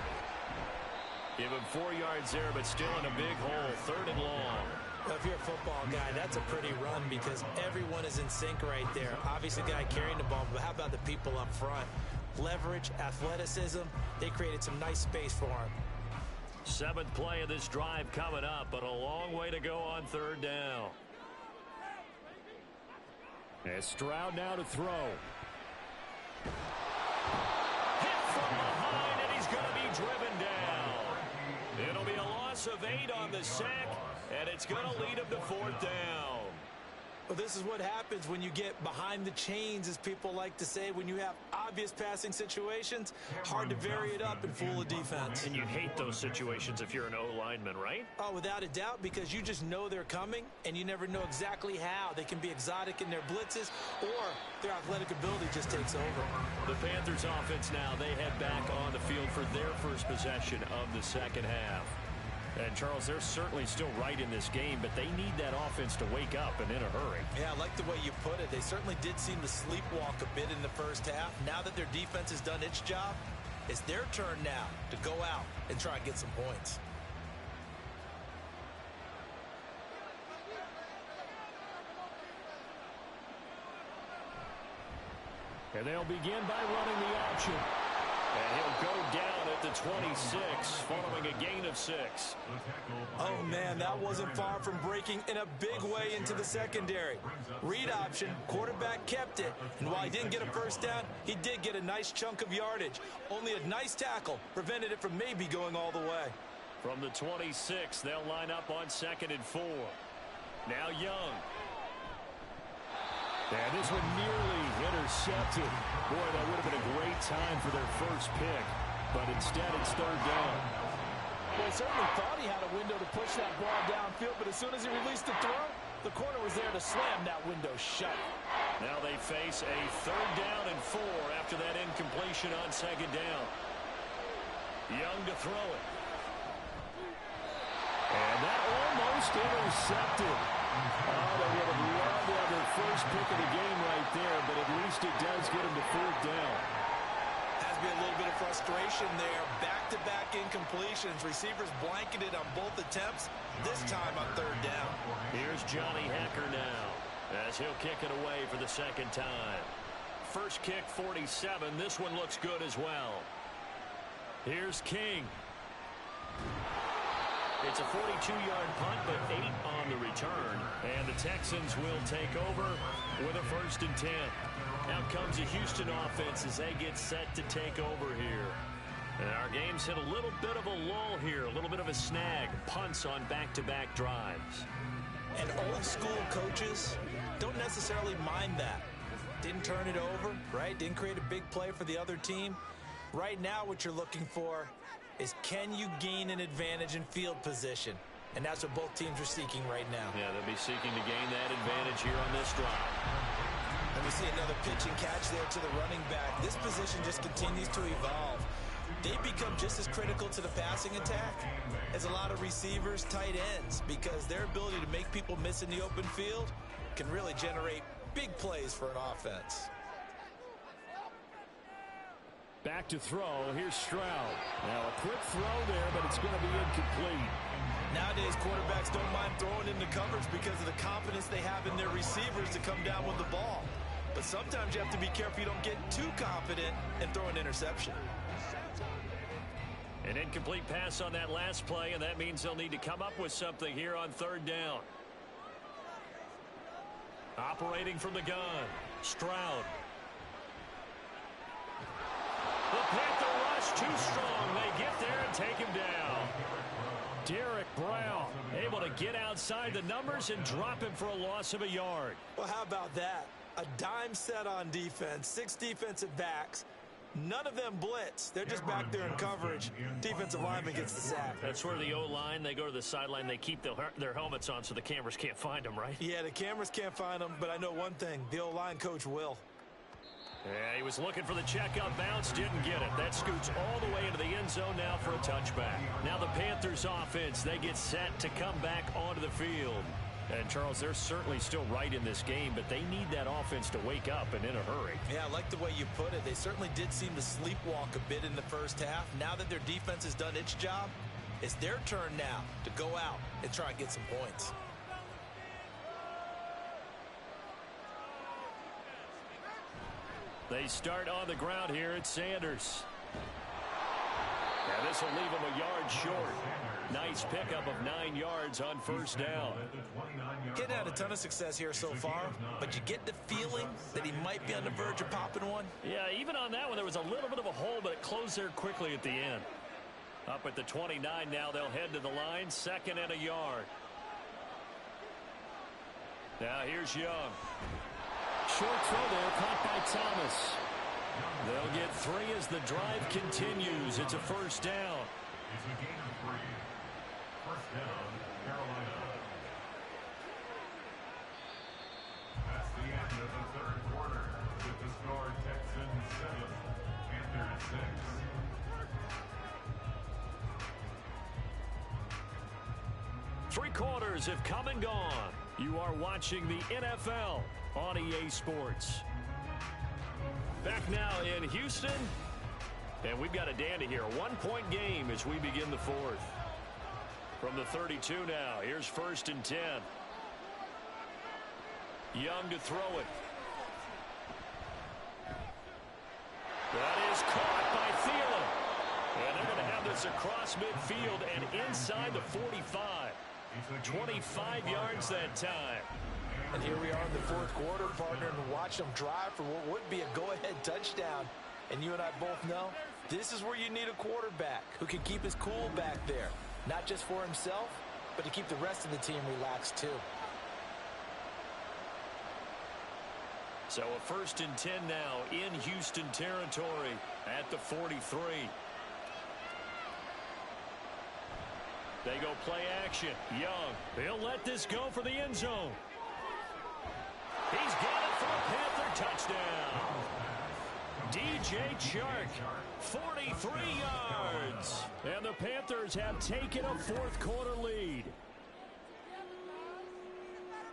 Give him 4 yards there, but still in a big hole. 3rd and long. Well, if you're a football guy, that's a pretty run because everyone is in sync right there. Obviously, the guy carrying the ball, but how about the people up front? Leverage, athleticism, they created some nice space for him. 7th play of this drive coming up, but a long way to go on 3rd down. As Stroud now to throw. Hit from behind, and he's going to be driven down. It'll be a loss of 8 on the sack, and it's going to lead him to 4th down. Well, this is what happens when you get behind the chains, as people like to say. When you have obvious passing situations, hard to vary it up and fool the defense. And you hate those situations if you're an O-lineman, right? Oh, without a doubt, because you just know they're coming, and you never know exactly how. They can be exotic in their blitzes, or their athletic ability just takes over. The Panthers offense now, they head back on the field for their first possession of the second half. And, Charles, they're certainly still right in this game, but they need that offense to wake up and in a hurry. Yeah, I like the way you put it. They certainly did seem to sleepwalk a bit in the first half. Now that their defense has done its job, it's their turn now to go out and try and get some points. And they'll begin by running the option. And he'll go down at the 26 following a gain of 6. Oh, man, that wasn't far from breaking in a big way into the secondary. Read option, quarterback kept it, and while he didn't get a first down, he did get a nice chunk of yardage. Only a nice tackle prevented it from maybe going all the way. From the 26, they'll line up on 2nd and 4. Now Young. And this one nearly intercepted. Boy, that would have been a great time for their first pick. But instead, it's third down. Well, he certainly thought he had a window to push that ball downfield, but as soon as he released the throw, the corner was there to slam that window shut. Now they face a third down and 4 after that incompletion on second down. Young to throw it. And that almost intercepted. Oh, they would have loved to have their first pick of the game right there, but at least it does get them to fourth down. Has to be a little bit of frustration there. Back-to-back incompletions. Receivers blanketed on both attempts, this time on third down. Here's Johnny Hacker now, as he'll kick it away for the second time. First kick, 47. This one looks good as well. Here's King. It's a 42-yard punt, but 8 on the return. And the Texans will take over with a 1st and 10. Out comes the Houston offense as they get set to take over here. And our game's hit a little bit of a lull here, a little bit of a snag. Punts on back-to-back drives. And old-school coaches don't necessarily mind that. Didn't turn it over, right? Didn't create a big play for the other team. Right now what you're looking for is, can you gain an advantage in field position? And that's what both teams are seeking right now. Yeah, they'll be seeking to gain that advantage here on this drive. And we see another pitch and catch there to the running back. This position just continues to evolve. They become just as critical to the passing attack as a lot of receivers, tight ends, because their ability to make people miss in the open field can really generate big plays for an offense. Back to throw. Here's Stroud. Now a quick throw there, but it's going to be incomplete. Nowadays, quarterbacks don't mind throwing into coverage because of the confidence they have in their receivers to come down with the ball. But sometimes you have to be careful you don't get too confident and throw an interception. An incomplete pass on that last play, and that means they'll need to come up with something here on third down. Operating from the gun, Stroud. The Panther rush too strong. They get there and take him down. Derek Brown able to get outside the numbers and drop him for a loss of a yard. Well, how about that? A dime set on defense, 6 defensive backs. None of them blitz. They're just back there in coverage. Defensive lineman gets the sack. That's where the O-line, they go to the sideline, they keep their helmets on so the cameras can't find them, right? Yeah, the cameras can't find them, but I know one thing. The O-line coach will. Yeah, he was looking for the check-up bounce, didn't get it. That scoots all the way into the end zone now for a touchback. Now the Panthers offense, they get set to come back onto the field. And, Charles, they're certainly still right in this game, but they need that offense to wake up and in a hurry. Yeah, I like the way you put it. They certainly did seem to sleepwalk a bit in the first half. Now that their defense has done its job, it's their turn now to go out and try and get some points. They start on the ground here at Sanders. And this will leave him a yard short. Nice pickup of 9 yards on first down. Getting had a ton of success here so far, but you get the feeling that he might be on the verge of popping one. Yeah, even on that one, there was a little bit of a hole, but it closed there quickly at the end. Up at the 29 now, they'll head to the line, 2nd and a yard. Now here's Young. Short throw there, caught by Thomas. They'll get 3 as the drive continues. It's a first down. It's a gain of 3. First down, Carolina. That's the end of the third quarter. With the score, Texans 7, Panthers 6. Three quarters have come and gone. You are watching the NFL on EA Sports. Back now in Houston. And we've got a dandy here. A 1-point game as we begin the fourth. From the 32 now. Here's 1st and 10. Young to throw it. That is caught by Thielen. And they're going to have this across midfield and inside the 45. 25 yards that time. And here we are in the fourth quarter, partner, and watch them drive for what would be a go-ahead touchdown. And you and I both know this is where you need a quarterback who can keep his cool back there. Not just for himself, but to keep the rest of the team relaxed too. So a 1st and 10 now in Houston territory at the 43. They go play action. Young. He'll let this go for the end zone. He's got it for a Panther touchdown. DJ Chark, 43 yards. And the Panthers have taken a 4th quarter lead.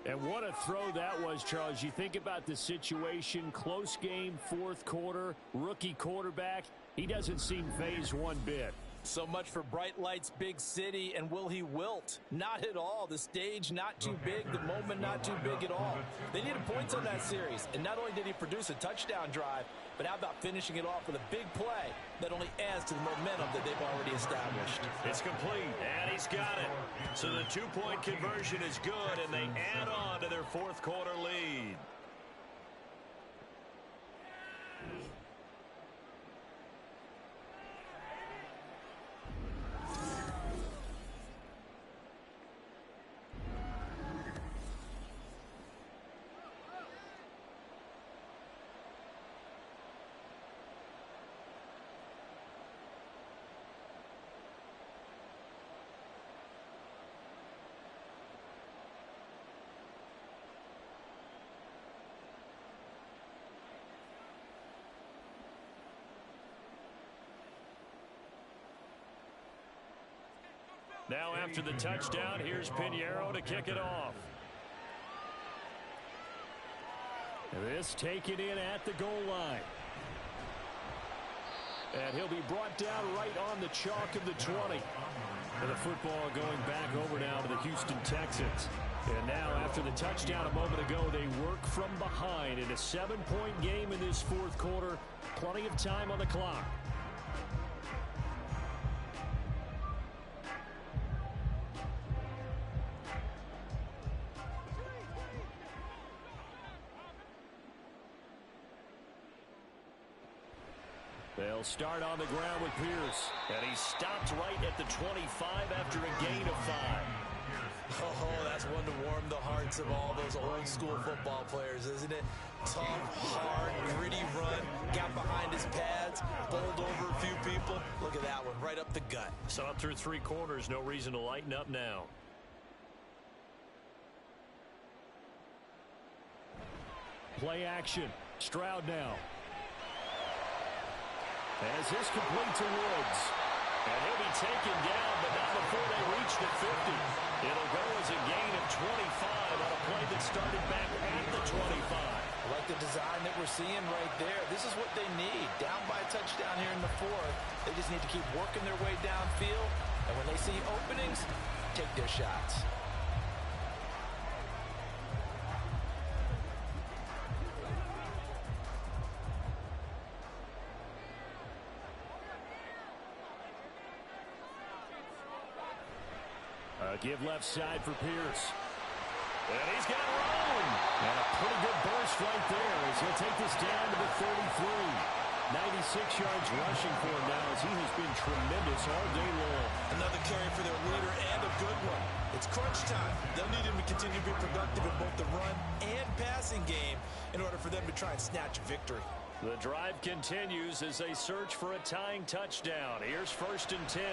And what a throw that was, Charles. You think about the situation, close game, 4th quarter, rookie quarterback. He doesn't seem fazed one bit. So much for bright lights, big city, and will he wilt? Not at all. The stage not too big, the moment not too big at all. They needed points on that series, and not only did he produce a touchdown drive, but how about finishing it off with a big play that only adds to the momentum that they've already established. It's complete, and he's got it. So the 2-point conversion is good, and they add on to their 4th quarter lead. Now after the touchdown, here's Pinheiro to kick it off. This taken in at the goal line. And he'll be brought down right on the chalk of the 20. And the football going back over now to the Houston Texans. And now after the touchdown a moment ago, they work from behind in a 7-point game in this 4th quarter. Plenty of time on the clock. They'll start on the ground with Pierce. And he stopped right at the 25 after a gain of 5. Oh, that's one to warm the hearts of all those old school football players, isn't it? Tough, hard, gritty run, got behind his pads, bowled over a few people. Look at that one, right up the gut. So up through 3 quarters, no reason to lighten up now. Play action. Stroud now. As this complete to Woods. And he'll be taken down, but not before they reach the 50. It'll go as a gain of 25 on a play that started back at the 25. I like the design that we're seeing right there. This is what they need. Down by a touchdown here in the 4th. They just need to keep working their way downfield. And when they see openings, take their shots. Give left side for Pierce. And he's got room. And a pretty good burst right there as he'll take this down to the 33. 96 yards rushing for him now as he has been tremendous all day long. Another carry for their leader and a good one. It's crunch time. They'll need him to continue to be productive in both the run and passing game in order for them to try and snatch a victory. The drive continues as they search for a tying touchdown. Here's 1st and 10.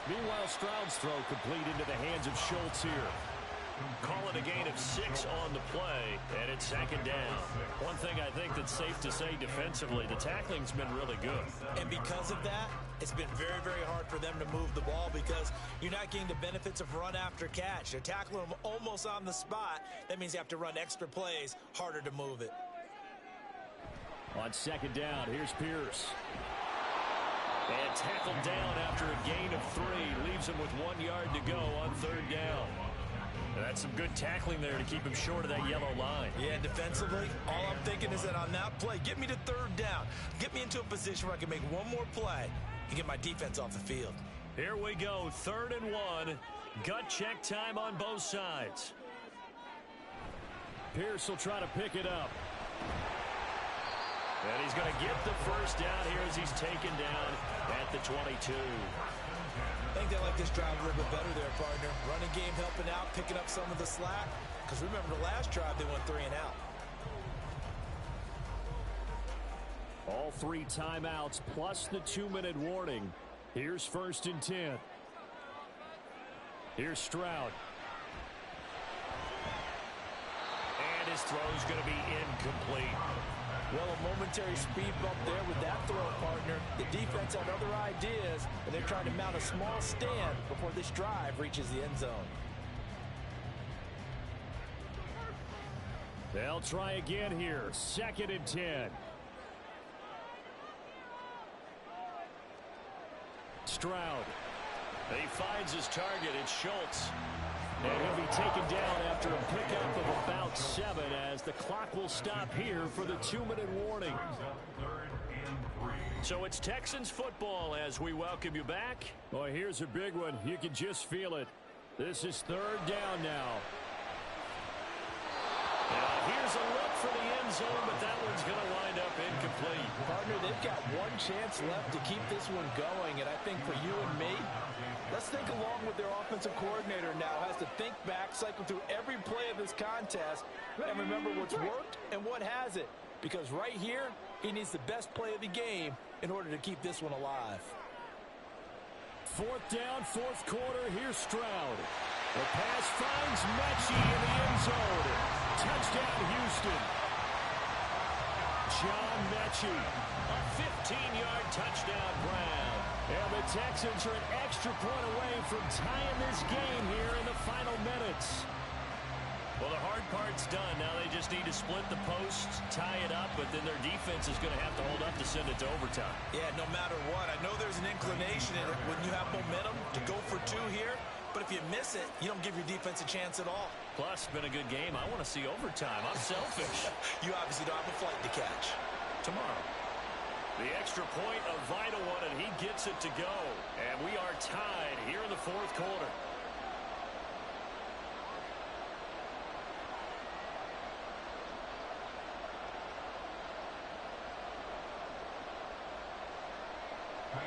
Meanwhile, Stroud's throw complete into the hands of Schultz here. Call it a gain of 6 on the play, and it's 2nd down. One thing I think that's safe to say defensively, the tackling's been really good. And because of that, it's been very, very hard for them to move the ball because you're not getting the benefits of run after catch. They're tackling them almost on the spot. That means you have to run extra plays, harder to move it. On 2nd down, here's Pierce. And tackled down after a gain of 3. Leaves him with 1 yard to go on 3rd down. That's some good tackling there to keep him short of that yellow line. Yeah, defensively, all I'm thinking is that on that play, get me to 3rd down. Get me into a position where I can make one more play and get my defense off the field. Here we go, 3rd and 1. Gut check time on both sides. Pierce will try to pick it up. And he's going to get the 1st down here as he's taken down at the 22. I think they like this drive a little bit better there, partner. Running game helping out, picking up some of the slack. because remember the last drive they went 3 and out. All 3 timeouts plus the 2-minute warning. Here's 1st and 10. Here's Stroud. And his throw's going to be incomplete. Well, a momentary speed bump there with that throw, partner. The defense had other ideas, and they're trying to mount a small stand before this drive reaches the end zone. They'll try again here. 2nd and 10. Stroud. He finds his target. It's Schultz. And he'll be taken down after a pickup of about 7 as the clock will stop here for the 2-minute warning. So it's Texans football as we welcome you back. Well, here's a big one. You can just feel it. This is 3rd down now. Here's a look for the end zone, but that one's going to wind up incomplete. Partner, they've got one chance left to keep this one going, and I think for you and me, let's think along with their offensive coordinator now. Has to think back, cycle through every play of this contest, and remember what's worked and what hasn't. Because right here, he needs the best play of the game in order to keep this one alive. 4th down, 4th quarter. Here's Stroud. The pass finds Mechie in the end zone. Touchdown, Houston. John Mechie. A 15-yard touchdown grab. And the Texans are an extra point away from tying this game here in the final minutes. Well, the hard part's done. Now they just need to split the posts, tie it up, but then their defense is going to have to hold up to send it to overtime. Yeah, no matter what. I know there's an inclination in it when you have momentum to go for 2 here, but if you miss it, you don't give your defense a chance at all. Plus, it's been a good game. I want to see overtime. I'm selfish. You obviously don't have a flight to catch. Tomorrow. The extra point, a vital one, and he gets it to go. And we are tied here in the 4th quarter.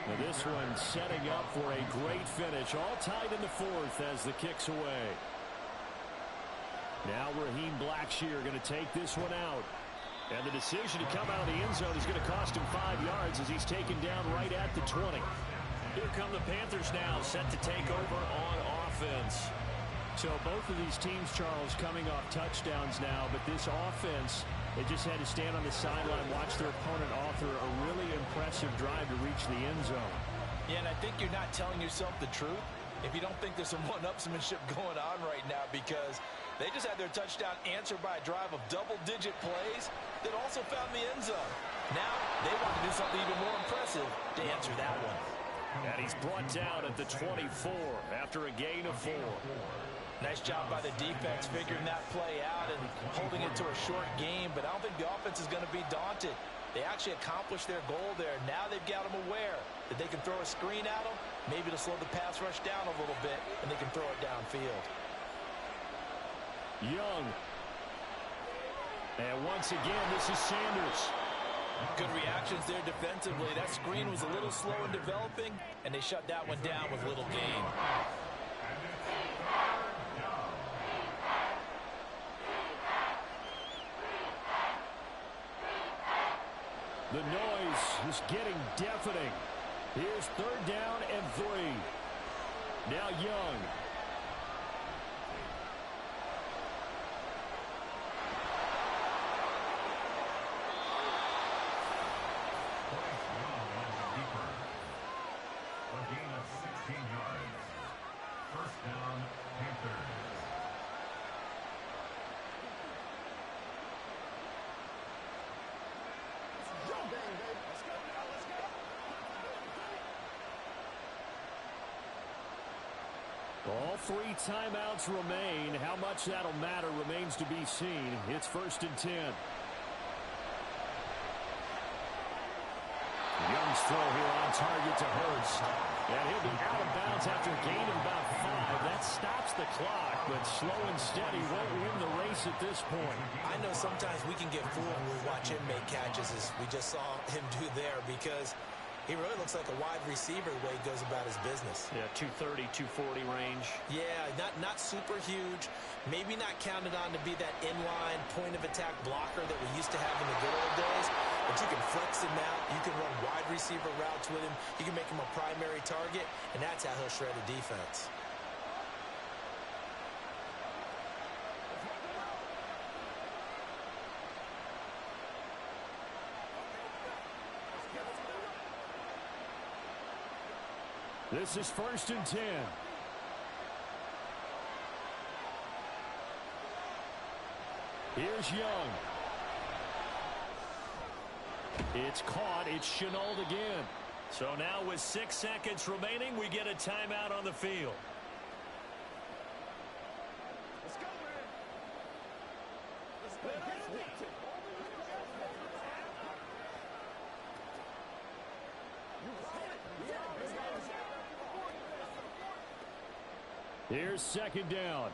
Now this one setting up for a great finish. All tied in the 4th as the kick's away. Now Raheem Blackshear going to take this one out. And the decision to come out of the end zone is going to cost him 5 yards as he's taken down right at the 20. Here come the Panthers now, set to take over on offense. So both of these teams, Charles, coming off touchdowns now, but this offense, they just had to stand on the sideline, watch their opponent author a really impressive drive to reach the end zone. Yeah, and I think you're not telling yourself the truth if you don't think there's some one-upsmanship going on right now, because they just had their touchdown answered by a drive of double-digit plays that also found the end zone. Now they want to do something even more impressive to answer that one. And he's brought down at the 24 after a gain of 4. Nice job by the defense figuring that play out and holding it to a short game, but I don't think the offense is going to be daunted. They actually accomplished their goal there. Now they've got them aware that they can throw a screen at them, maybe to slow the pass rush down a little bit, and they can throw it downfield. Young. And once again, this is Sanders. Good reactions there defensively. That screen was a little slow in developing, and they shut that one down with little gain. The noise is getting deafening. Here's 3rd down and 3. Now Young. A gain of 16 yards. 1st down, Panthers. All 3 timeouts remain. How much that'll matter remains to be seen. It's 1st and 10. Young's throw here on target to Hurst. And he'll be out of bounds after a gain of about 5. That stops the clock, but slow and steady won't win the race at this point. I know sometimes we can get fooled when we watch him make catches, as we just saw him do there, because he really looks like a wide receiver the way he goes about his business. Yeah, 230, 240 range. Yeah, not super huge, Maybe not counted on to be that inline point-of-attack blocker that we used to have in the good old days, but you can flex him out. You can run wide receiver routes with him. You can make him a primary target, and that's how he'll shred a defense. This is 1st and 10. Here's Young. It's caught. It's Chenault again. So now with 6 seconds remaining, we get a timeout on the field. Let's go, man. Let's go. Here's 2nd down.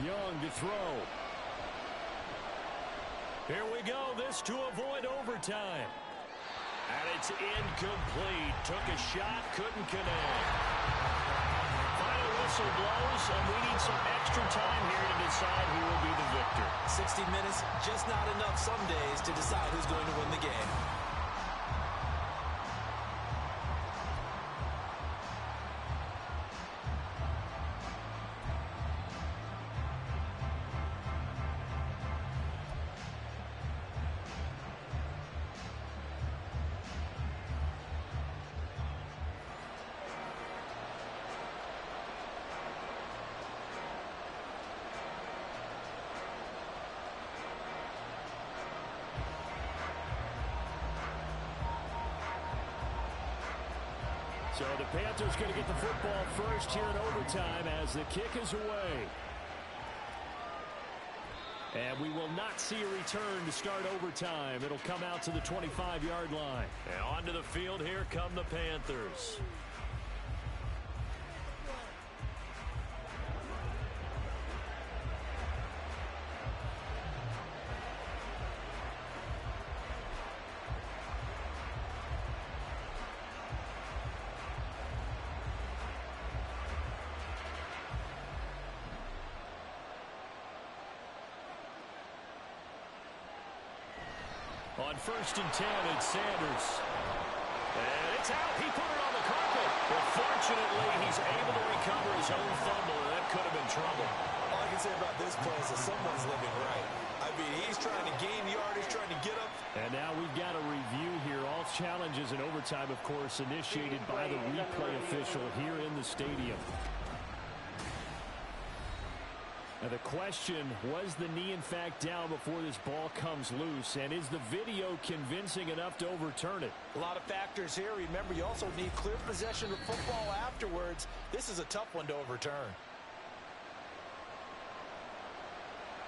Young to throw. Here we go. This to avoid overtime. And it's incomplete. Took a shot, couldn't connect. Final whistle blows, and we need some extra time here to decide who will be the victor. 60 minutes, just not enough some days to decide who's going to win the game. So the Panthers going to get the football first here in overtime as the kick is away. And we will not see a return to start overtime. It'll come out to the 25-yard line. And onto the field here come the Panthers. On 1st and 10, it's Sanders. And it's out. He put it on the carpet. But fortunately, he's able to recover his own fumble, and that could have been trouble. All I can say about this play is that someone's living right. I mean, he's trying to gain yardage, trying to get up. And now we've got a review here. All challenges in overtime, of course, initiated by the replay official here in the stadium. Now the question, was the knee in fact down before this ball comes loose? And is the video convincing enough to overturn it? A lot of factors here. Remember, you also need clear possession of football afterwards. This is a tough one to overturn.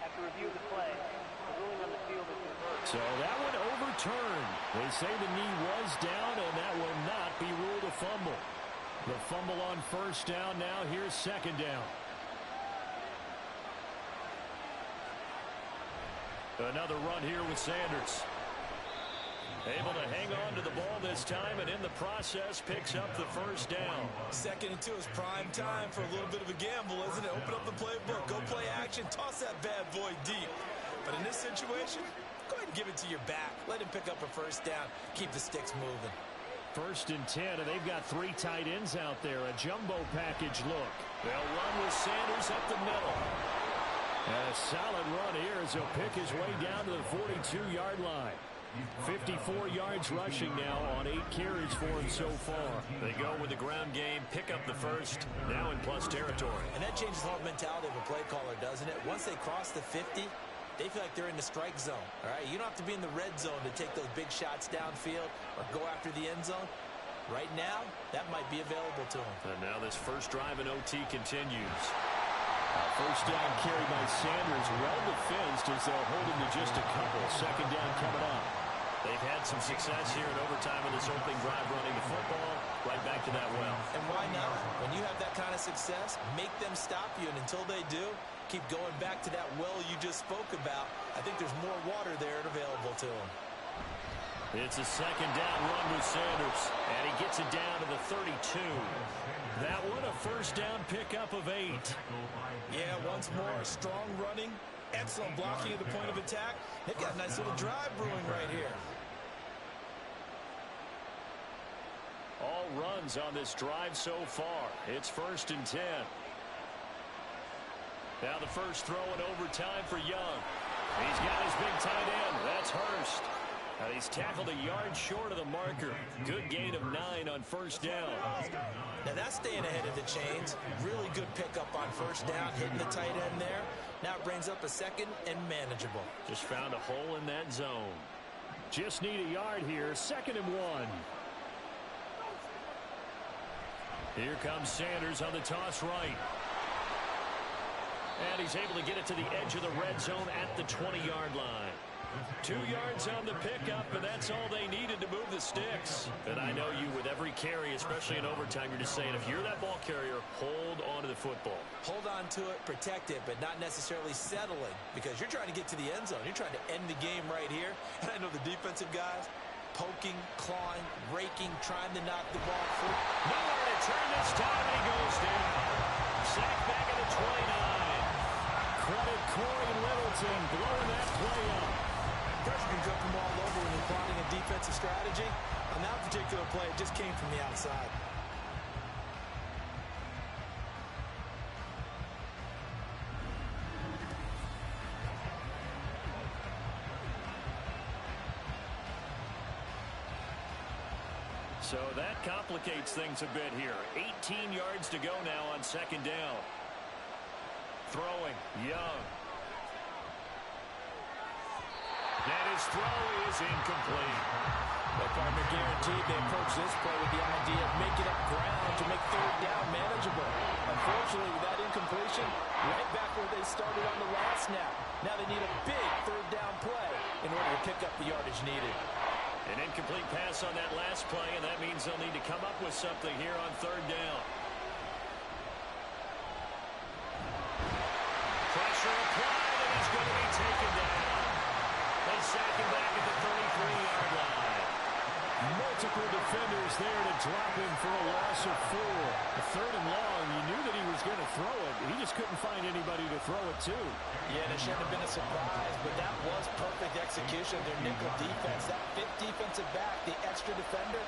After review of the play, the ruling on the field is reversed. So that one overturned. They say the knee was down, and that will not be ruled a fumble. The fumble on 1st down. Now here's 2nd down. Another run here with Sanders. Able to hang on to the ball this time, and in the process picks up the 1st down. 2nd and 2 is prime time for a little bit of a gamble, isn't it? Open up the playbook, go play action, toss that bad boy deep. But in this situation, go ahead and give it to your back. Let him pick up a 1st down. Keep the sticks moving. 1st and 10, and they've got 3 tight ends out there. A jumbo package look. They'll run with Sanders up the middle. And a solid run here as he'll pick his way down to the 42-yard line. 54 yards rushing now on 8 carries for him so far. They go with the ground game, pick up the 1st, now in plus territory. And that changes the whole mentality of a play caller, doesn't it? Once they cross the 50, they feel like they're in the strike zone. All right, you don't have to be in the red zone to take those big shots downfield or go after the end zone. Right now, that might be available to them. And now this first drive in OT continues. 1st down carry by Sanders, well defensed as they'll hold him to just a couple. 2nd down coming up. They've had some success here in overtime in this opening drive running the football. Right back to that well. And why not? When you have that kind of success, make them stop you. And until they do, keep going back to that well you just spoke about. I think there's more water there available to them. It's a second down run with Sanders, and he gets it down to the 32. That one a first down pickup of 8. Yeah, once more, strong running, excellent blocking at the point of attack. They've got a nice little drive brewing right here. All runs on this drive so far. It's 1st and 10. Now the first throw in overtime for Young. He's got his big tight end. That's Hurst. He's tackled a yard short of the marker. Good gain of 9 on first down. Now that's staying ahead of the chains. Really good pickup on first down, hitting the tight end there. Now it brings up a second and manageable. Just found a hole in that zone. Just need a yard here. 2nd and 1. Here comes Sanders on the toss right. And he's able to get it to the edge of the red zone at the 20-yard line. 2 yards on the pickup, and that's all they needed to move the sticks. And I know you, with every carry, especially in overtime, you're just saying, if you're that ball carrier, hold on to the football. Hold on to it, protect it, but not necessarily settling, because you're trying to get to the end zone. You're trying to end the game right here. And I know the defensive guys, poking, clawing, raking, trying to knock the ball free. Nowhere to turn this time, and he goes down. Sacked back at the 29. Credit Corey Littleton blowing that play up. Pressure can come from all over when you're plotting a defensive strategy. On that particular play, it just came from the outside. So that complicates things a bit here. 18 yards to go now on 2nd down. Throwing, Young. And his throw is incomplete. Well, partner, guaranteed they approach this play with the idea of making up ground to make 3rd down manageable. Unfortunately, with that incompletion, right back where they started on the last snap. Now they need a big 3rd down play in order to pick up the yardage needed. An incomplete pass on that last play, and that means they'll need to come up with something here on 3rd down. Pressure applied, and he's going to be taken down. They sack him back at the 33-yard line. Multiple defenders there to drop him for a loss of 4. A 3rd and long, you knew that he was going to throw it. He just couldn't find anybody to throw it to. Yeah, and it shouldn't have been a surprise, but that was perfect execution of their nickel defense. That 5th defensive back, the extra defender,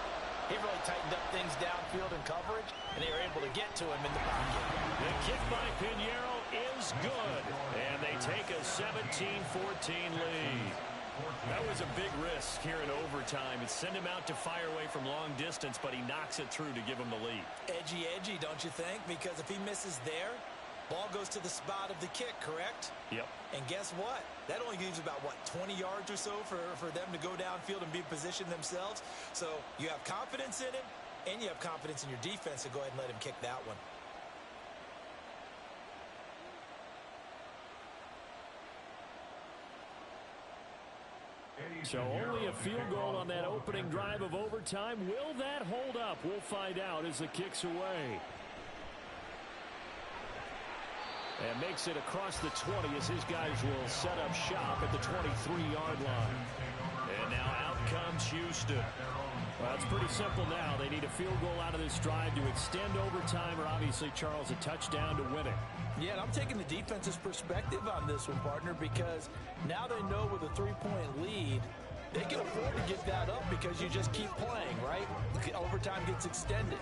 he really tightened up things downfield in coverage, and they were able to get to him in the pocket. The kick by Pinheiro is good, and they take a 17-14 lead. That was a big risk here in overtime. It sent him out to fire away from long distance, but he knocks it through to give him the lead. Edgy, don't you think? Because if he misses there, ball goes to the spot of the kick, correct? Yep. And guess what? That only leaves about, 20 yards or so for them to go downfield and be in position themselves. So you have confidence in him, and you have confidence in your defense to go ahead and let him kick that one. So only a field goal on that opening drive of overtime. Will that hold up? We'll find out as the kick's away. And makes it across the 20 as his guys will set up shop at the 23-yard line. And now out comes Houston. Well, it's pretty simple now. They need a field goal out of this drive to extend overtime, or obviously, Charles, a touchdown to win it. Yeah, and I'm taking the defense's perspective on this one, partner, because now they know with a 3-point lead, they can afford to give that up because you just keep playing, right? Overtime gets extended.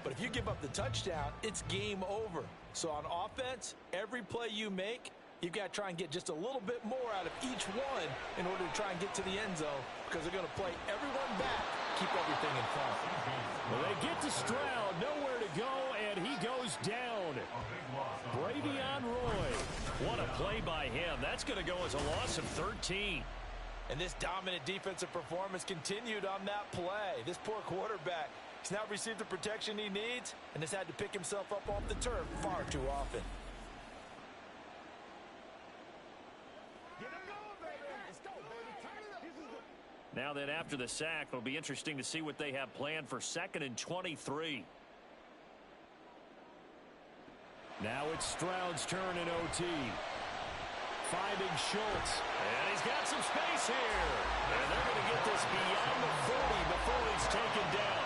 But if you give up the touchdown, it's game over. So on offense, every play you make, you've got to try and get just a little bit more out of each one in order to try and get to the end zone, because they're going to play everyone back, keep everything in front. Well, they get to Stroud, nowhere to go, and he goes down. Bravion Roy. What a play by him. That's going to go as a loss of 13. And this dominant defensive performance continued on that play. This poor quarterback, he's now received the protection he needs and has had to pick himself up off the turf far too often. Now then, after the sack, it'll be interesting to see what they have planned for 2nd and 23. Now it's Stroud's turn in OT. finding Schultz. And he's got some space here. And they're going to get this beyond the 40 before he's taken down.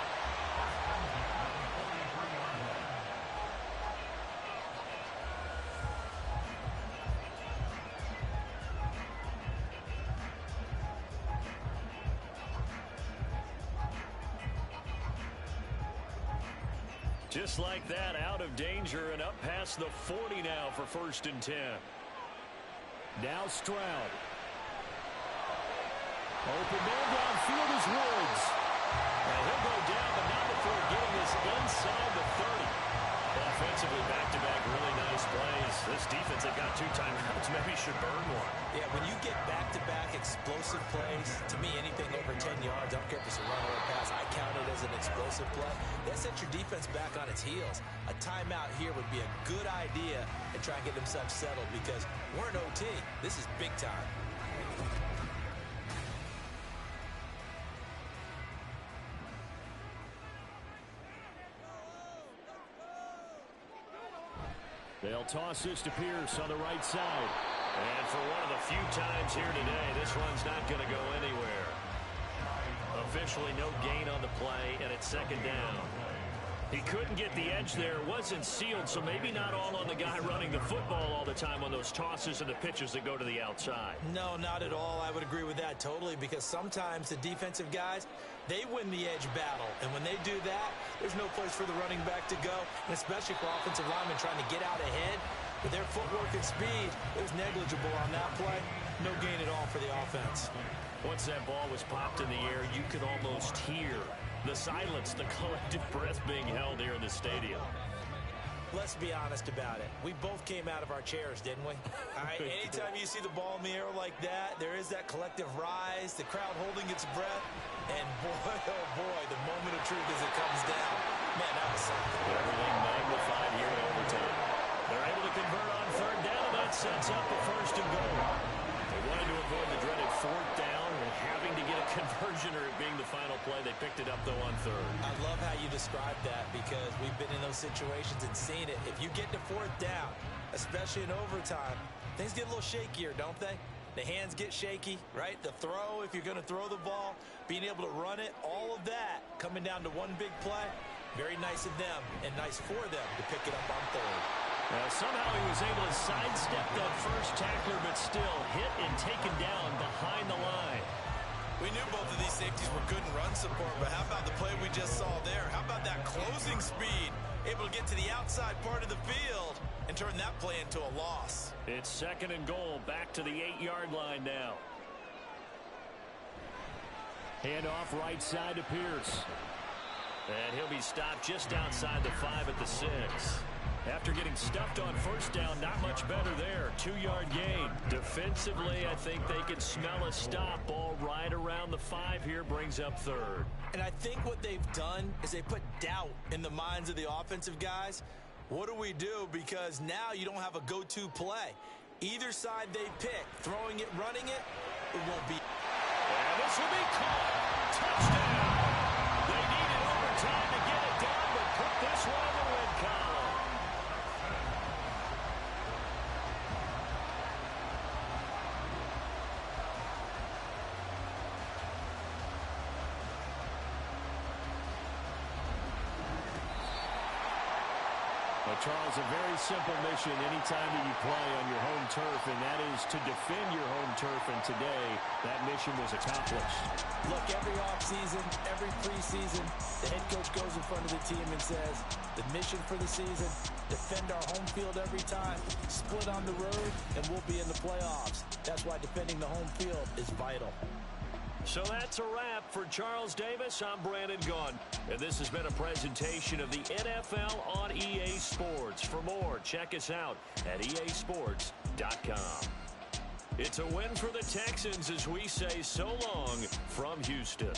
Just like that, out of danger and up past the 40 now for 1st and 10. Now Stroud. Open man downfield is Woods. And he'll go down, but not before getting us inside the 30. Offensively, back-to-back really nice plays. This defense, they got 2 timeouts. Maybe should burn one. Yeah, when you get back-to-back explosive plays, to me, anything over 10 yards, I don't care if it's a run or a pass, I count it as an explosive play. That sets your defense back on its heels. A timeout here would be a good idea to try and get themselves settled because we're in OT. This is big time. They'll toss this to Pierce on the right side. And for one of the few times here today, this run's not going to go anywhere. Officially no gain on the play, and it's 2nd down. He couldn't get the edge there. It wasn't sealed, so maybe not all on the guy running the football all the time on those tosses and the pitches that go to the outside. No, not at all. I would agree with that totally because sometimes the defensive guys, they win the edge battle. And when they do that, there's no place for the running back to go, and especially for offensive linemen trying to get out ahead. With their footwork and speed, it was negligible on that play. No gain at all for the offense. Once that ball was popped in the air, you could almost hear the silence, the collective breath being held here in the stadium. Let's be honest about it. We both came out of our chairs, didn't we? All right, anytime you see the ball in the air like that, there is that collective rise, the crowd holding its breath, and boy, oh boy, the moment of truth as it comes down. Man, that was something. Everything magnified here in overtime. They're able to convert on 3rd down, and that sets up the 1st and goal. They wanted to avoid the dreaded 4th down and having to get a conversion or it being the final play. They picked it up, though, on 3rd. I love how you described that because we've been in those situations and seen it. If you get to 4th down, especially in overtime, things get a little shakier, don't they? The hands get shaky, right? The throw, if you're going to throw the ball, being able to run it, all of that coming down to one big play. Very nice of them and nice for them to pick it up on 3rd. Somehow he was able to sidestep that first tackler, but still hit and taken down behind the line. We knew both of these safeties were good in run support, but how about the play we just saw there? How about that closing speed? Able to get to the outside part of the field and turn that play into a loss. It's 2nd and goal, back to the 8-yard line now. Hand off right side to Pierce. And he'll be stopped just outside the 5 at the 6. After getting stuffed on 1st down, not much better there. 2-yard gain. Defensively, I think they can smell a stop. Ball right around the 5 here, brings up 3rd. And I think what they've done is they put doubt in the minds of the offensive guys. What do we do? Because now you don't have a go-to play. Either side they pick, throwing it, running it, it won't be. And this will be caught. Touchdown. They needed overtime to get it done, but put this one in the win column. Charles, a very simple mission anytime that you play on your home turf, and that is to defend your home turf, and today that mission was accomplished. Look, every offseason, every preseason, the head coach goes in front of the team and says, the mission for the season, defend our home field every time, split on the road, and we'll be in the playoffs. That's why defending the home field is vital. So that's a wrap for Charles Davis. I'm Brandon Gaughan, and this has been a presentation of the NFL on EA Sports. For more, check us out at easports.com. It's a win for the Texans as we say so long from Houston.